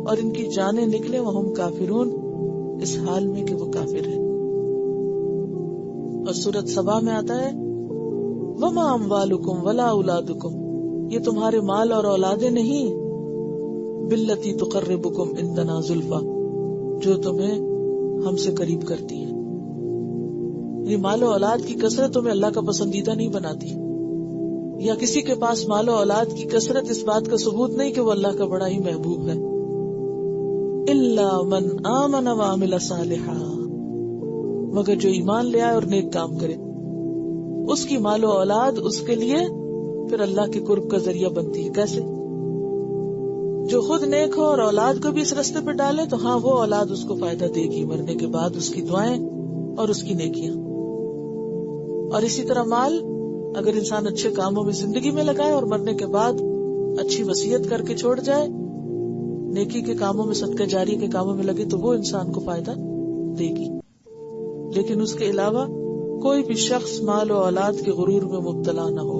اور ان کی جانیں نکلے وَهُمْ كَافِرُونَ، اس حال میں کہ وہ کافر ہیں. اور سورۃ سبا میں آتا ہے وَمَا أَمْوَالُكُمْ وَلَا أَوْلَادُكُمْ، یہ تمہارے مال اور اولادیں نہیں، بِالَّتِي تُقَرِّبُكُمْ عِندَنَا زُلْفَىٰ، جو تمہیں ہم سے قریب کرتی ہیں. یہ مال و اولاد کی کثرت تمہیں اللہ کا پسندیدہ نہیں بناتی، یا کسی کے پاس مال و اولاد کی کثرت اس بات کا ثبوت نہیں کہ وہ اللہ کا بڑا ہی محبوب ہے. الا من آمن وعمل صالحا، مگر جو ایمان لے آئے اور نیک کام کرے، اس کی مال و اولاد اس کے لیے پھر اللہ کے قرب کا ذریعہ بنتی ہے. کیسے؟ جو خود نیک ہو اور اولاد کو بھی اس رستے پہ ڈالے تو ہاں وہ اولاد اس کو فائدہ دے گی مرنے کے بعد، اس کی دعائیں اور اس کی نیکیاں. اور اسی طرح مال اگر انسان اچھے کاموں میں زندگی میں لگائے اور مرنے کے بعد اچھی وصیت کر کے چھوڑ جائے، نیکی کے کاموں میں، صدقہ جاری کے کاموں میں لگے، تو وہ انسان کو فائدہ دے گی. لیکن اس کے علاوہ کوئی بھی شخص مال و اولاد کے غرور میں مبتلا نہ ہو.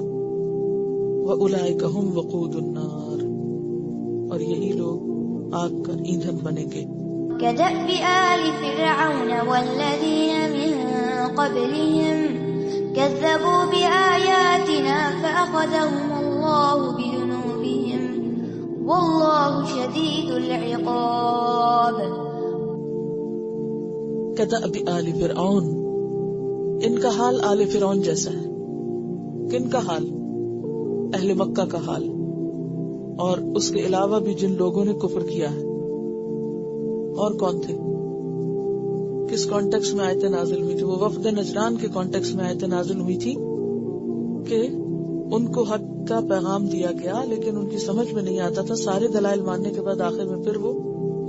وَأُولَئِكَ هُمْ وَقُودُ النَّارِ، اور یہی لوگ آگ کا ایندھن بنیں گے. كدأب آل فرعون والذين من قبلهم كذبوا بآياتنا فأخذهم الله بذنوبهم والله شديد العقاب. كدأب آل فرعون، ان کا حال آل فرعون جیسا ہے. کن کا حال؟ اہل مکہ کا حال، اور اس کے علاوہ بھی جن لوگوں نے کفر کیا ہے. اور کون تھے؟ کس کانٹیکس میں آیت نازل ہوئی تھی؟ وہ وفد نجران کے کانٹیکس میں آیت نازل ہوئی تھی کہ ان کو حق کا پیغام دیا گیا لیکن ان کی سمجھ میں نہیں آتا تھا. سارے دلائل ماننے کے بعد آخر میں پھر وہ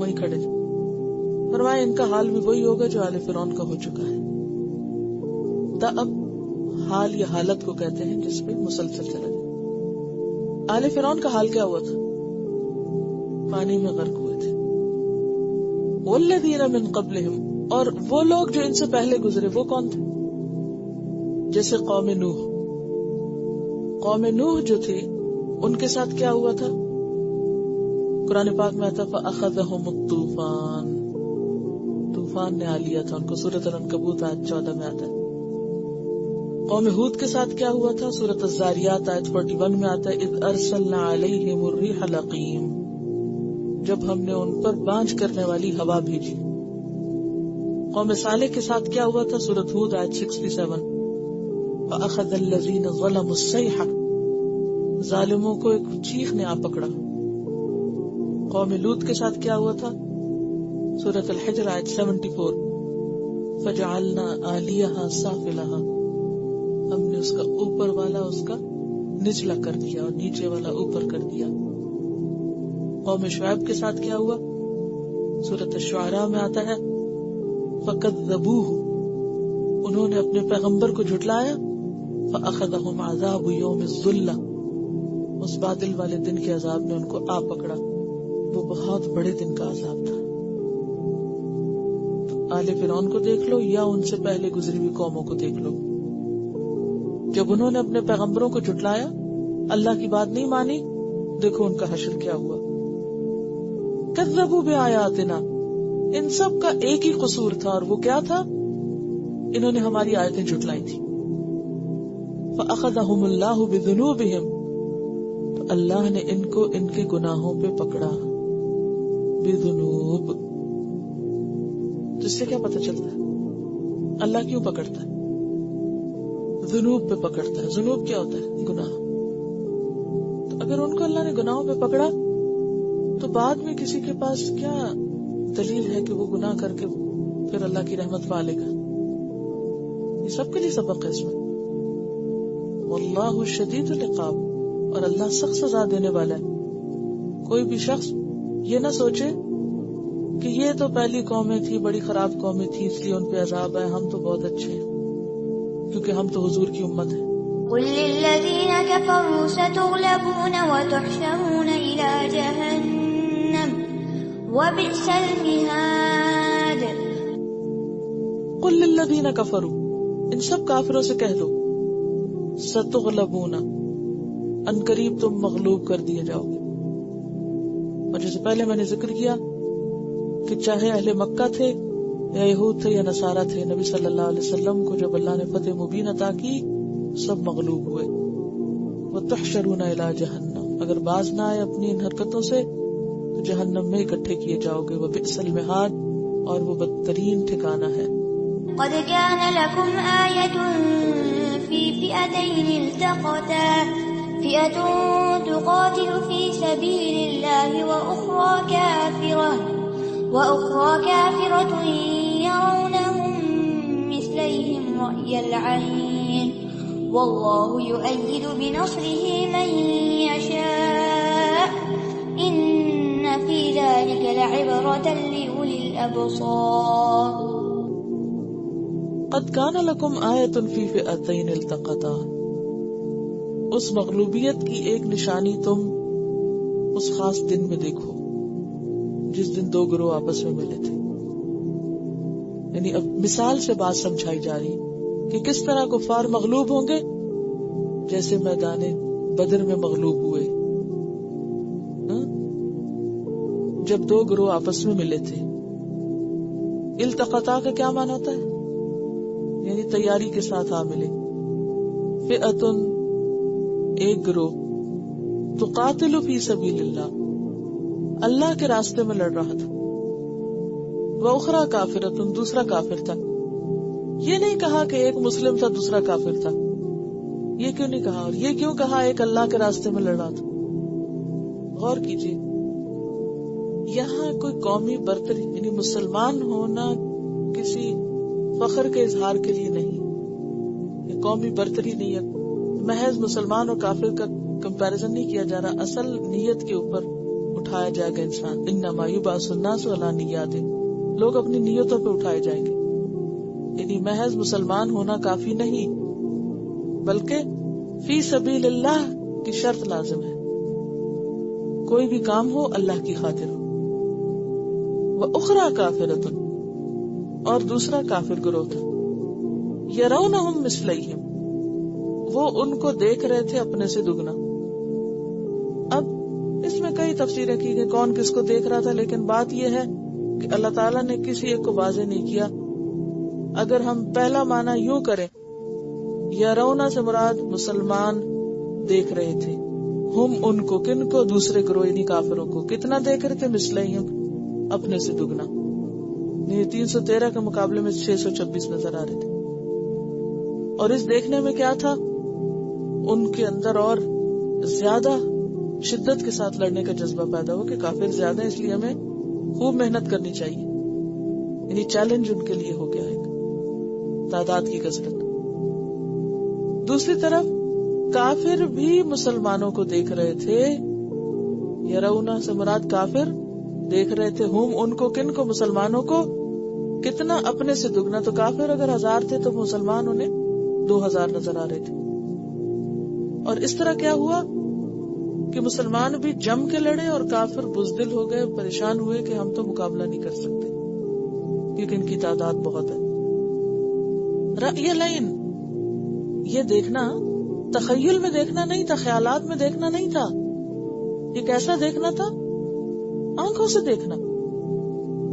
وہیں کھڑے تھے. فرمایا ان کا حال بھی وہی ہوگا جو آل فرعون کا ہو چکا ہے. اب حال یا حالت کو کہتے ہیں جس پہ مسلسل چلا جائے. آل فرعون کا حال کیا ہوا تھا؟ پانی میں غرق ہوئے تھے. والذین من قبلہم، اور وہ لوگ جو ان سے پہلے گزرے وہ کون تھے؟ جیسے قوم نوح. قوم نوح جو تھے ان کے ساتھ کیا ہوا تھا؟ قرآن پاک میں آتا فأخذہم الطوفان، طوفان نے آ لیا تھا ان کو. سورۃ العنکبوت آیت 14 میں آتا ہے. قوم ہود کے ساتھ کیا ہوا تھا؟ سورۃ الزاریات آیت 41 میں آتا ہے اذ ارسلنا علیہم الریح العقیم، جب ہم نے ان پر بانجھ کرنے والی ہوا بھیجی. قوم صالح کے ساتھ کیا ہوا تھا؟ سورۃ ہود آیت 67 فأخذ الذین ظلموا الصیحہ، ظالموں کو ایک چیخ نے آ پکڑا. قوم لوط کے ساتھ کیا ہوا تھا؟ سورۃ الحجر آیت 74 فجعلنا عالیہا سافلہا، ہم نے اس کا اوپر والا اس کا نچلا کر دیا اور نیچے والا اوپر کر دیا. قوم شعیب کے ساتھ کیا ہوا؟ سورۃ الشعراء میں آتا ہے فَكَذَّبُوهُ، انہوں نے اپنے پیغمبر کو جھٹلایا. فأخذهم عذاب یوم الذلہ، اس بادل والے دن کے عذاب نے ان کو آ پکڑا، وہ بہت بڑے دن کا عذاب تھا۔ آل فرعون کو دیکھ لو یا ان سے پہلے گزری ہوئی قوموں کو دیکھ لو، جب انہوں نے اپنے پیغمبروں کو جھٹلایا، اللہ کی بات نہیں مانی، دیکھو ان کا حشر کیا ہوا۔ کذبوا بآیاتنا، ان سب کا ایک ہی قصور تھا، اور وہ کیا تھا؟ انہوں نے ہماری آیتیں جھٹلائی تھی۔ فأخذهم اللہ بذنوبہم، تو اللہ نے ان کو ان کے گناہوں پہ پکڑا۔ بذنوب، جس سے کیا پتہ چلتا ہے اللہ کیوں پکڑتا ہے؟ ذنوب پہ پکڑتا ہے۔ ذنوب کیا ہوتا ہے؟ گناہ۔ تو اگر ان کو اللہ نے گناہوں پہ پکڑا تو بعد میں کسی کے پاس کیا دلیل ہے کہ وہ گناہ کر کے پھر اللہ کی رحمت پا لے گا؟ یہ سب کے لیے سبق ہے اس میں۔ واللہ شدید العقاب، اور اللہ سخت سزا دینے والا ہے۔ کوئی بھی شخص یہ نہ سوچے کہ یہ تو پہلی قومیں تھی، بڑی خراب قومیں تھی، اس لیے ان پہ عذاب ہے، ہم تو بہت اچھے ہیں کیونکہ ہم تو حضور کی امت ہیں۔ قل للذین کفروا ستغلبون وتحشرون الی جہنم وبئس المہاد۔ قل للذین کفروا، ان سب کافروں سے کہہ دو، ستغلبون، ان قریب تم مغلوب کر دیے جاؤ گے۔ اور جیسے پہلے میں نے ذکر کیا کہ چاہے اہل مکہ تھے یا یہود تھے یا نصارہ تھے، نبی صلی اللہ علیہ وسلم کو جب اللہ نے فتح مبین عطا کی سب مغلوب ہوئے۔ وتحشرون الی جہنم، اگر باز نہ آئے اپنی ان حرکتوں سے تو جہنم میں اکٹھے کیے جاؤ گے۔ وبئس المہاد، اور وہ بدترین ٹھکانہ ہے۔ قد كان لكم آية في فئتين التقتا، فئة تقاتل في سبيل الله وأخرى كافرة يرونهم مثليهم رأي العين والله يؤيد بنصره من يشاء إن في ذلك لعبرة لأولي الأبصار۔ قد کان لکم آیۃ فی فئتین التقطا، اس مغلوبیت کی ایک نشانی تم اس خاص دن میں دیکھو جس دن دو گروہ آپس میں ملے تھے۔ یعنی اب مثال سے بات سمجھائی جا رہی کہ کس طرح کفار مغلوب ہوں گے، جیسے میدان بدر میں مغلوب ہوئے جب دو گروہ آپس میں ملے تھے۔ التقطا کا کیا معنی ہوتا ہے؟ یعنی تیاری کے ساتھ آ ملے۔ فئتن، ایک گروہ، تقاتل فی سبیل اللہ، اللہ کے راستے میں لڑ رہا تھا، وأخرى کافرتن، دوسرا کافر تھا۔ یہ نہیں کہا کہ ایک مسلم تھا دوسرا کافر تھا، یہ کیوں نہیں کہا؟ اور یہ کیوں کہا ایک اللہ کے راستے میں لڑ رہا تھا؟ غور کیجیے، یہاں کوئی قومی برتری یعنی مسلمان ہونا کسی فخر کے اظہار کے لیے نہیں، یہ قومی برتری نہیں ہے، محض مسلمان اور کافر کا کمپیریزن نہیں کیا جا رہا، اصل نیت کے اوپر اٹھایا جائے گا انسان۔ انما یبعث الناس علی نیات، لوگ اپنی نیتوں پہ اٹھائے جائیں گے۔ یعنی محض مسلمان ہونا کافی نہیں، بلکہ فی سبیل اللہ کی شرط لازم ہے، کوئی بھی کام ہو اللہ کی خاطر ہو۔ وأخرى کافرۃ، اور دوسرا کافر گروہ تھا، یرونہم مثلیہم، وہ ان کو دیکھ رہے تھے اپنے سے دگنا۔ اب اس میں کئی تفسیریں کی کہ کون کس کو دیکھ رہا تھا، لیکن بات یہ ہے کہ اللہ تعالیٰ نے کسی ایک کو واضح نہیں کیا۔ اگر ہم پہلا معنی یوں کریں، یرونا سے مراد مسلمان دیکھ رہے تھے، ہم ان کو، کن کو؟ دوسرے گروہ یعنی کافروں کو۔ کتنا دیکھ رہے تھے؟ مثلیہم، اپنے سے دگنا۔ 313 کے مقابلے میں 626 نظر آ رہے تھے۔ اور اس دیکھنے میں کیا تھا؟ ان کے اندر اور زیادہ شدت کے ساتھ لڑنے کا جذبہ پیدا ہو کہ کافر زیادہ ہیں، اس لیے ہمیں خوب محنت کرنی چاہیے۔ یعنی چیلنج ان کے لیے ہو گیا ہے، تعداد کی کثرت۔ دوسری طرف کافر بھی مسلمانوں کو دیکھ رہے تھے، یرونا سے مراد کافر دیکھ رہے تھے، ہم ان کو، کن کو؟ مسلمانوں کو۔ کتنا؟ اپنے سے دگنا۔ تو کافر اگر 1000 تھے تو مسلمان انہیں 2000 نظر آ رہے تھے۔ اور اس طرح کیا ہوا کہ مسلمان بھی جم کے لڑے اور کافر بزدل ہو گئے، پریشان ہوئے کہ ہم تو مقابلہ نہیں کر سکتے کیونکہ ان کی تعداد بہت ہے. رأی العین، یہ دیکھنا تخیل میں دیکھنا نہیں تھا، خیالات میں دیکھنا نہیں تھا، یہ کیسا دیکھنا تھا؟ آنکھوں سے دیکھنا.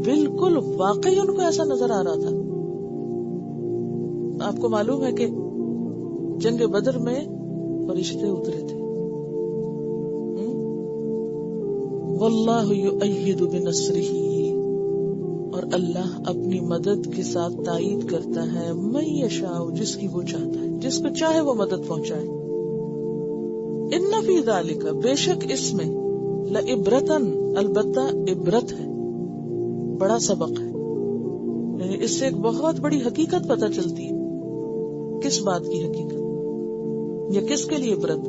بالکل واقعی ان کو ایسا نظر آ رہا تھا. آپ کو معلوم ہے کہ جنگ بدر میں فرشتے اترے تھے. واللہ یؤید بنصرہ، اور اللہ اپنی مدد کے ساتھ تائید کرتا ہے من یشاء، جس کی وہ چاہتا ہے، جس کو چاہے وہ مدد پہنچائے. ان فی ذالک، بے شک اس میں، لعبرتن، البتہ عبرت ہے، بڑا سبق ہے. یعنی اس سے ایک بہت بڑی حقیقت پتہ چلتی ہے. کس بات کی حقیقت یا کس کے لیے عبرت؟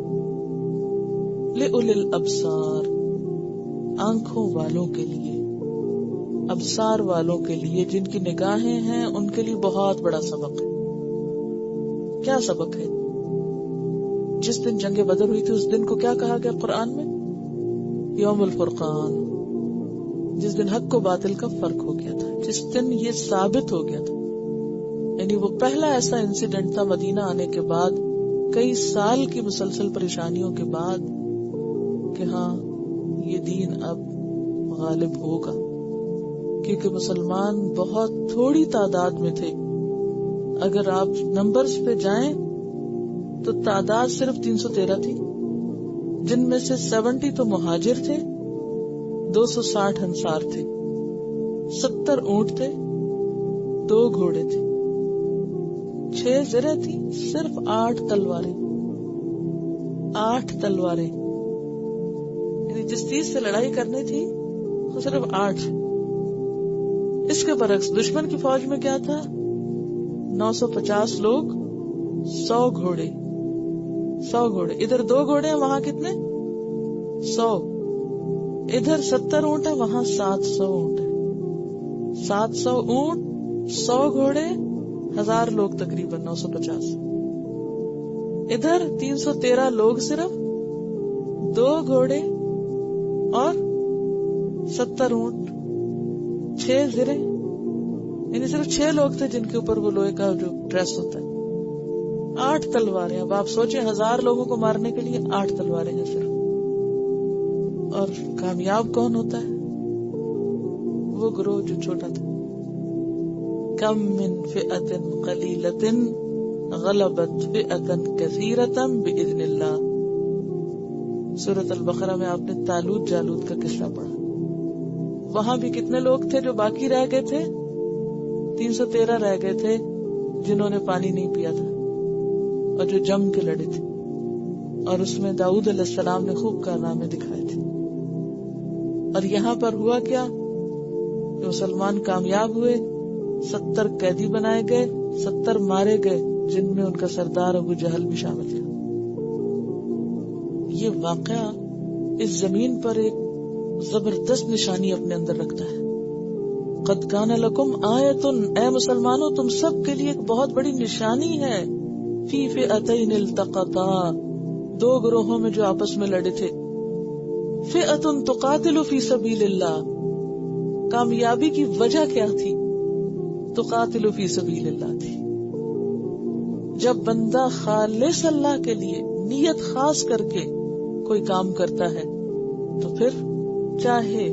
لأولی الابصار، آنکھوں والوں کے لیے، ابصار والوں کے لیے، جن کی نگاہیں ہیں ان کے لیے بہت بڑا سبق ہے. کیا سبق ہے؟ جس دن جنگ بدر ہوئی تھی اس دن کو کیا کہا گیا قرآن میں؟ یوم الفرقان، جس دن حق و باطل کا فرق ہو گیا تھا، جس دن یہ ثابت ہو گیا تھا. یعنی وہ پہلا ایسا انسیڈنٹ تھا مدینہ آنے کے بعد، کئی سال کی مسلسل پریشانیوں کے بعد، کہ ہاں یہ دین اب غالب ہوگا. کیونکہ مسلمان بہت تھوڑی تعداد میں تھے. اگر آپ نمبرز پہ جائیں تو تعداد صرف 313 تھی، جن میں سے 70 تو مہاجر تھے، 260 انصار تھے، 70 اونٹ تھے، 2 گھوڑے تھے، 6 زریں تھی، صرف 8 تلواریں. 8 تلواریں، یعنی جس چیز سے لڑائی کرنی تھی وہ صرف 8. اس کے برعکس دشمن کی فوج میں کیا تھا؟ 950 لوگ، 100 گھوڑے. 100 گھوڑے، ادھر 2 گھوڑے ہیں، وہاں کتنے؟ 100. ادھر 70 اونٹ ہے، وہاں 700 اونٹ ہے. 700 اونٹ، 100 گھوڑے، 1000 لوگ تقریباً 950. ادھر 313 لوگ صرف، 2 گھوڑے اور 70 اونٹ، 6 زریں، یعنی صرف 6 لوگ تھے جن کے اوپر وہ لوہے کا جو ڈریس ہوتا ہے. 8 تلواریں. اب آپ سوچیں 1000 لوگوں کو مارنے کے لیے 8 تلواریں ہیں صرف. اور کامیاب کون ہوتا ہے؟ وہ گروہ جو چھوٹا تھا. کم من فئۃ قلیلۃ غلبت فئۃ کثیرۃ باذن اللہ. سورۃ البقرہ میں آپ نے طالوت جالوت کا قصہ پڑھا. وہاں بھی کتنے لوگ تھے جو باقی رہ گئے تھے؟ 313 رہ گئے تھے جنہوں نے پانی نہیں پیا تھا اور جو جم کے لڑے تھے. اور اس میں داؤد علیہ السلام نے خوب کارنامے دکھائے تھے. اور یہاں پر ہوا کیا کہ مسلمان کامیاب ہوئے، 70 قیدی بنائے گئے، 70 مارے گئے، جن میں ان کا سردار ابو جہل بھی شامل تھا. یہ واقعہ اس زمین پر ایک زبردست نشانی اپنے اندر رکھتا ہے. قد کان لکم آیۃ، اے مسلمانوں تم سب کے لیے ایک بہت بڑی نشانی ہے. فی فئتین التقطا، 2 گروہوں میں جو آپس میں لڑے تھے. فئۃ تقاتل فی سبیل اللہ، کامیابی کی وجہ کیا تھی؟ تقاتل فی سبیل اللہ تھی. جب بندہ خالص اللہ کے لیے نیت خاص کر کے کوئی کام کرتا ہے تو پھر چاہے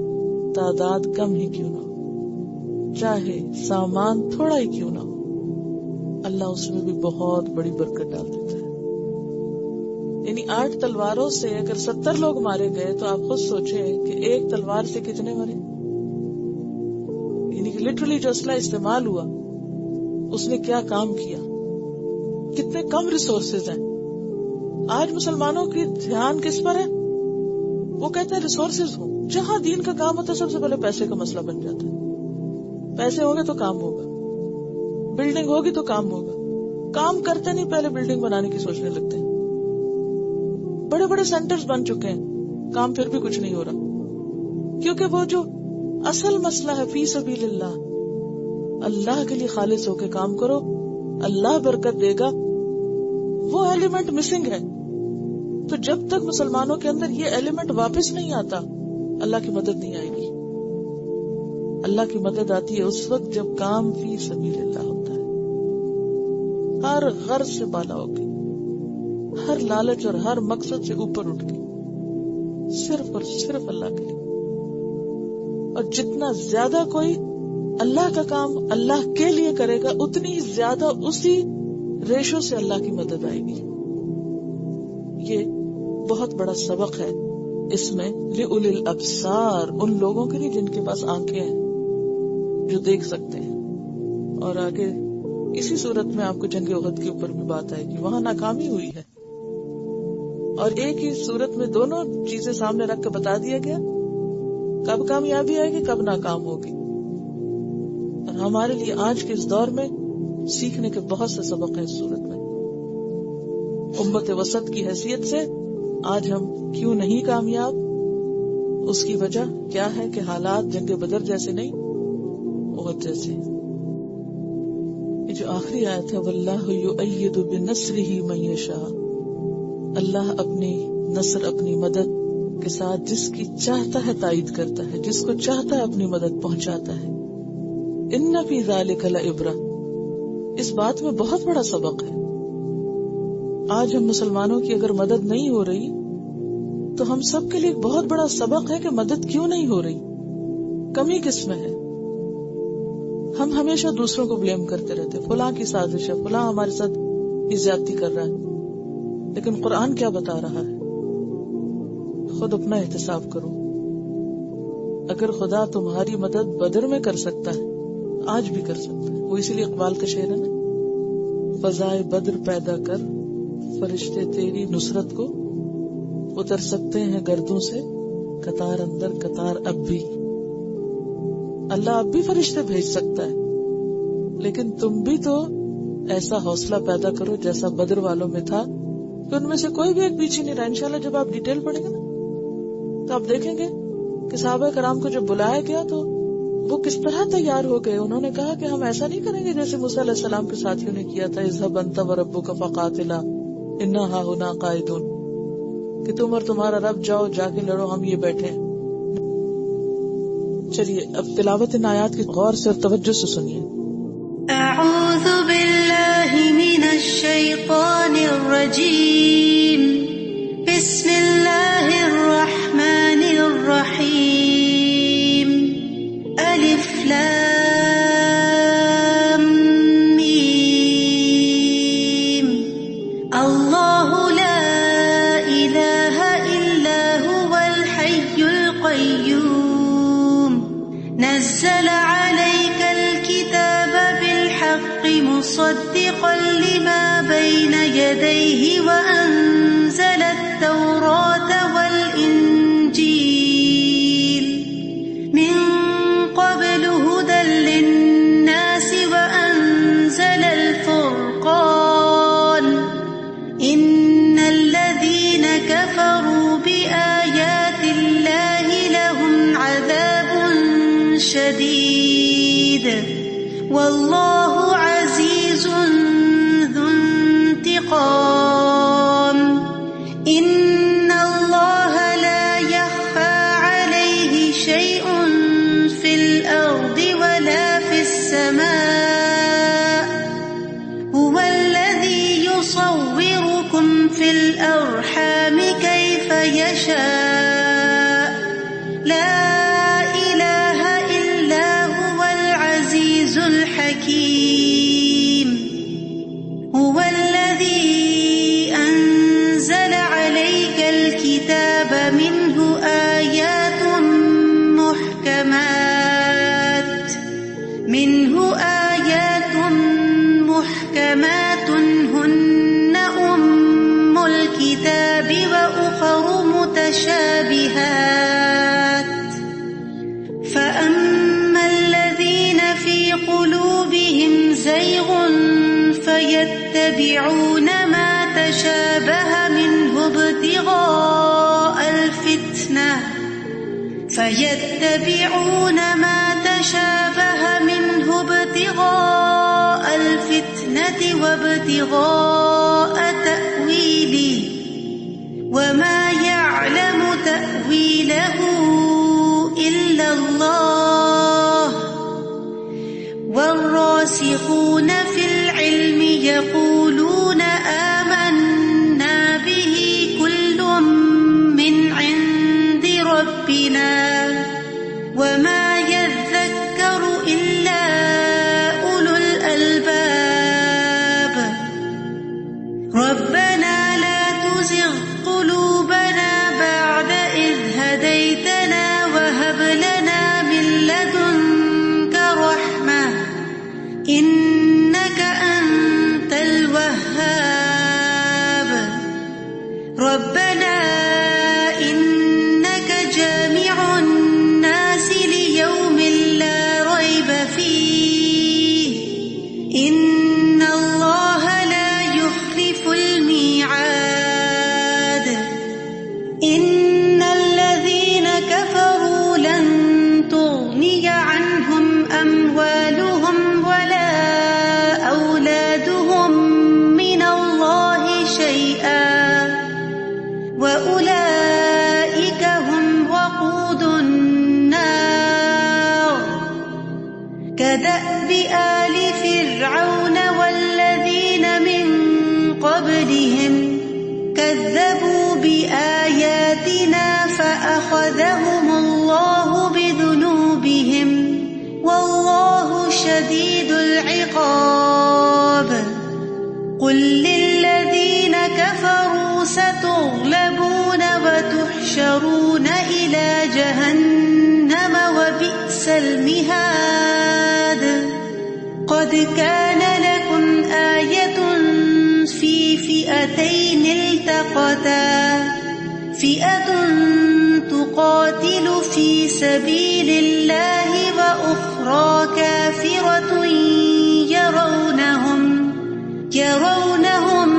تعداد کم ہی کیوں نہ ہو، چاہے سامان تھوڑا ہی کیوں نہ ہو، اللہ اس میں بھی بہت بڑی برکت ڈال دیتا ہے. یعنی 8 تلواروں سے اگر 70 لوگ مارے گئے تو آپ خود سوچیں کہ ایک تلوار سے کتنے مرے. یعنی کہ لٹرلی جو اسلحہ استعمال ہوا اس نے کیا کام کیا. کتنے کم ریسورسز ہیں. آج مسلمانوں کی دھیان کس پر ہے؟ وہ کہتے ہیں ریسورسز ہوں. جہاں دین کا کام ہوتا ہے سب سے پہلے پیسے کا مسئلہ بن جاتا ہے. پیسے ہوں گے تو کام ہوگا، بلڈنگ ہوگی تو کام ہوگا. کام کرتے نہیں، پہلے بلڈنگ بنانے کی سوچنے لگتے ہیں. بڑے بڑے سینٹرز بن چکے ہیں، کام پھر بھی کچھ نہیں ہو رہا. کیونکہ وہ جو اصل مسئلہ ہے فی سبیل اللہ، اللہ کے لیے خالص ہو کے کام کرو، اللہ برکت دے گا، وہ ایلیمنٹ مسنگ ہے. تو جب تک مسلمانوں کے اندر یہ ایلیمنٹ واپس نہیں آتا اللہ کی مدد نہیں آئے گی. اللہ کی مدد آتی ہے اس وقت جب کام فی سبیل اللہ ہوتا ہے، ہر غرض سے بالا ہو کے، ہر لالچ اور ہر مقصد سے اوپر اٹھ کے، صرف اور صرف اللہ کے لیے. اور جتنا زیادہ کوئی اللہ کا کام اللہ کے لیے کرے گا اتنی زیادہ اسی ریشو سے اللہ کی مدد آئے گی. یہ بہت بڑا سبق ہے اس میں لِأُولِي الْأَبْصَارِ، ان لوگوں کے لیے جن کے پاس آنکھیں ہیں جو دیکھ سکتے ہیں. اور آگے اسی صورت میں آپ کو جنگ احد کے اوپر بھی بات آئے گی، وہاں ناکامی ہوئی ہے اور ایک ہی صورت میں دونوں چیزیں سامنے رکھ کے بتا دیا گیا کب کامیابی آئے گی کب ناکام ہوگی. اور ہمارے لیے آج کے اس دور میں سیکھنے کے بہت سے سبق ہیں اس صورت میں. امت وسط کی حیثیت سے آج ہم کیوں نہیں کامیاب، اس کی وجہ کیا ہے کہ حالات جنگ بدر جیسے نہیں، احد جیسے. یہ جو آخری آیت ہے واللہ یؤید بنصرہ من یشاء، اللہ اپنی نصر اپنی مدد کے ساتھ جس کی چاہتا ہے تائید کرتا ہے، جس کو چاہتا ہے اپنی مدد پہنچاتا ہے. ان فی ذلک لعبرہ، اس بات میں بہت بڑا سبق ہے. آج ہم مسلمانوں کی اگر مدد نہیں ہو رہی تو ہم سب کے لیے ایک بہت بڑا سبق ہے کہ مدد کیوں نہیں ہو رہی، کمی کس میں ہے. ہم ہمیشہ دوسروں کو بلیم کرتے رہتے، فلاں کی سازش ہے، فلاں ہمارے ساتھ یہ زیادتی کر رہا ہے. لیکن قرآن کیا بتا رہا ہے؟ خود اپنا احتساب کرو. اگر خدا تمہاری مدد بدر میں کر سکتا ہے آج بھی کر سکتا ہے. وہ اسی لیے اقبال کا شعر ہے نا، فضائے بدر پیدا کر فرشتے تیری نصرت کو اتر سکتے ہیں گردوں سے قطار اندر قطار. اب بھی اللہ اب بھی فرشتے بھیج سکتا ہے، لیکن تم بھی تو ایسا حوصلہ پیدا کرو جیسا بدر والوں میں تھا کہ ان میں سے کوئی بھی ایک پیچھے نہیں رہا. انشاءاللہ جب آپ ڈیٹیل پڑھیں گے نا تو آپ دیکھیں گے کہ صحابہ کرام کو جب بلایا گیا تو وہ کس طرح تیار ہو گئے. انہوں نے کہا کہ ہم ایسا نہیں کریں گے جیسے موسیٰ علیہ السلام کے ساتھیوں نے کیا تھا، اذهب انت وربک فقاتلا انا ہاہنا قاعدون، کہ تم اور تمہارا رب جاؤ جا کے لڑو، ہم یہ بیٹھے ہیں. چلیے اب تلاوت ان آیات کی غور سے اور توجہ سے سنیے. اعوذ باللہ من الشیطان الرجیم، بسم اللہ الرحمن الرحیم. الف لام میم. اللہ لا الہ الا هو الحی القیوم، نزل عليك الكتاب بالحق مصدقا لما بين يديه وأنزل التوراة والإنجيل من قبل هدى للناس وأنزل الفرقان. إن الذين كفروا بآيات الله لهم عذاب شدید واللہ عزیز ذو انتقام. ان اللہ لا يخفى عليه شيء في الارض ولا في السماء، هو الذي يصوركم في الارحام كيف يشاء، لا الحكيم. هو الذي أنزل عليك الكتاب منه آيات محكمات هن أم الكتاب وأخر متشابهات، فأما الذين في قلوبهم زيغ فيتبعون ما تشابه منه ابتغاء الفتنة وابتغاء تأويله ربنا وما يذكر إلا أولو الألباب ربنا لا تزغ قلوبنا بعد إذ هديتنا وهب لنا من لدنك رحمة إنك أنت الوهاب ربنا إنك جامع الناس ليوم لا ريب فيه إن الله لا يخلف الميعاد إن الذين كفروا لن تغني عنهم أموالهم ولا أولادهم من الله شيئا وأولئك هم وقود النار كدأب آل فرعون والذين من قبلهم كذبوا بآياتنا فأخذهم الله بذنوبهم والله شديد العقاب قل للذين كفروا ستغلبون وتحشرون إلى جهنم وبئس المهاد قد كان لكم آية في فئتين التقتا فئة تقاتل في سبيل الله وأخرى كافرة يرونهم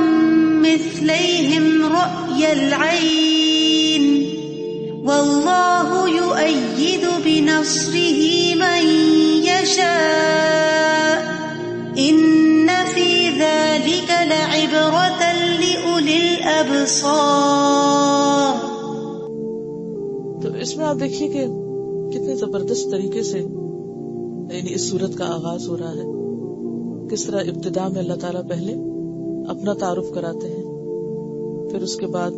مثليهم رأي العين والله يؤيد بنصره من يشاء إن في ذلك لعبرة لأولي الأبصار. تو اس میں آپ دیکھیے کہ کتنے زبردست طریقے سے یعنی اس سورت کا آغاز ہو رہا ہے. کس طرح ابتدا میں اللہ تعالیٰ پہلے اپنا تعارف کراتے ہیں، پھر اس کے بعد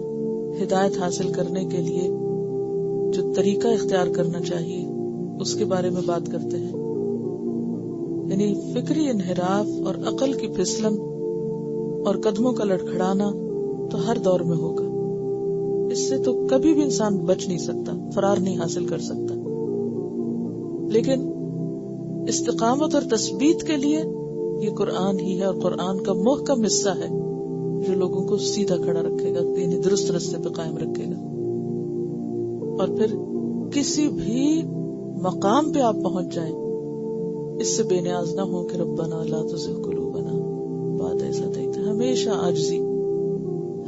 ہدایت حاصل کرنے کے لیے جو طریقہ اختیار کرنا چاہیے اس کے بارے میں بات کرتے ہیں. یعنی فکری انحراف اور عقل کی پھسلن اور قدموں کا لڑکھڑانا تو ہر دور میں ہوگا. اس سے تو کبھی بھی انسان بچ نہیں سکتا، فرار نہیں حاصل کر سکتا. لیکن استقامت اور تثبیت کے لیے یہ قرآن ہی ہے، اور قرآن کا محکم حصہ ہے جو لوگوں کو سیدھا کھڑا رکھے گا، یعنی درست راستے پہ قائم رکھے گا. اور پھر کسی بھی مقام پہ آپ پہنچ جائیں اس سے بے نیاز نہ ہو کہ ربنا لا تزغ قلوبنا بعد إذ هديتنا. ہمیشہ عاجزی،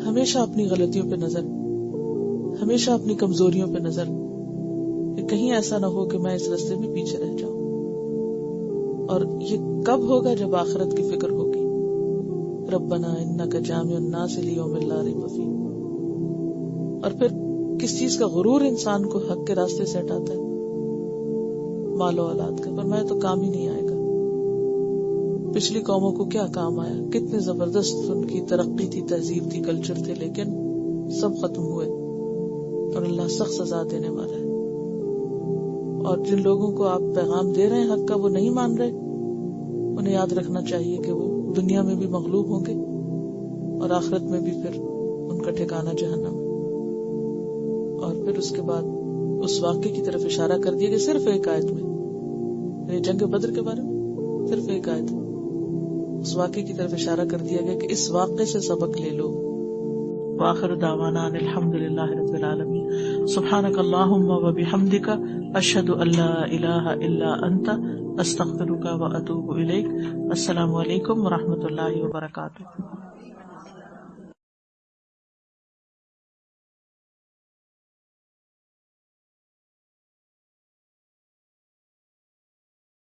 ہمیشہ اپنی غلطیوں پہ نظر، ہمیشہ اپنی کمزوریوں پہ نظر، کہ کہیں ایسا نہ ہو کہ میں اس راستے میں پیچھے رہ جاؤں. اور یہ کب ہوگا؟ جب آخرت کی فکر ہوگی. ربنا انک جامع الناس لیوم لا ریب فیہ. اور پھر کس چیز کا غرور انسان کو حق کے راستے سے ہٹاتا ہے؟ مال و اولاد کا. فرمایا تو کام ہی نہیں آئے گا. پچھلی قوموں کو کیا کام آیا؟ کتنے زبردست ان کی ترقی تھی، تہذیب تھی، کلچر تھے، لیکن سب ختم ہوئے اور اللہ سخت سزا دینے والا ہے. اور جن لوگوں کو آپ پیغام دے رہے ہیں حق کا وہ نہیں مان رہے، انہیں یاد رکھنا چاہیے کہ وہ دنیا میں بھی مغلوب ہوں گے اور آخرت میں بھی پھر ان کا ٹھکانہ جہنم. اور پھر اس کے بعد اس واقعے کی طرف اشارہ کر دیا کہ صرف ایک آیت میں، یعنی جنگ بدر کے بارے میں صرف ایک آیت، اس واقعے کی طرف اشارہ کر دیا گیا کہ اس واقعے سے سبق لے لو. وآخر دعوانا الحمد للہ رب العالمین. سبحانک اللہم وبحمدک اشہد ان لا الہ الا انت استغفرک واتوب الیک. السلام علیکم ورحمۃ اللہ وبرکاتہ.